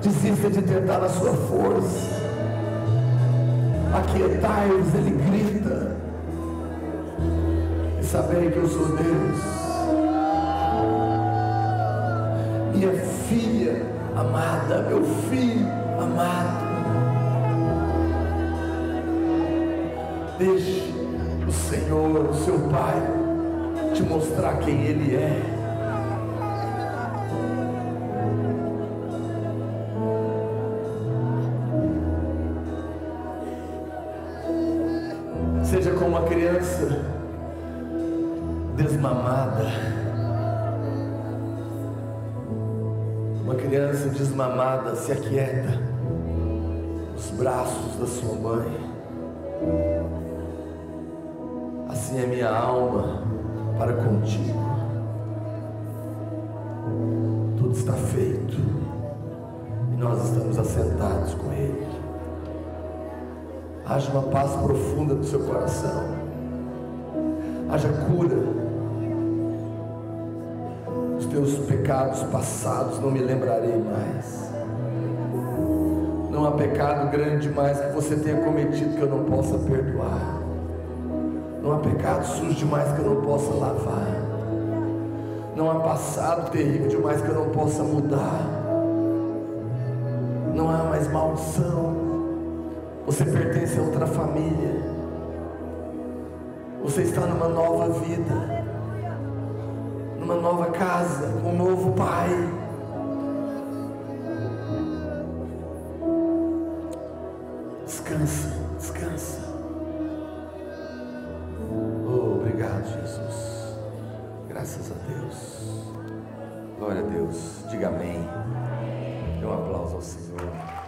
Desista de tentar a sua força. Aquietai-vos, ele grita. E saberem que eu sou Deus. Minha filha amada, meu filho amado, deixe o Senhor, o seu Pai, te mostrar quem Ele é. Seja como uma criança desmamada. Uma criança desmamada se aquieta nos braços da sua mãe. Assim é minha alma para contigo. Tudo está feito e nós estamos assentados com Ele. Haja uma paz profunda no seu coração. Haja cura. Teus pecados passados não me lembrarei mais. Não há pecado grande demais que você tenha cometido que eu não possa perdoar. Não há pecado sujo demais que eu não possa lavar. Não há passado terrível demais que eu não possa mudar. não há mais maldição. Você pertence a outra família. Você está numa nova vida, numa nova casa, com um novo pai. Descansa, descansa. Oh, obrigado, Jesus. Graças a Deus. Glória a Deus. Diga amém. Dê um aplauso ao Senhor.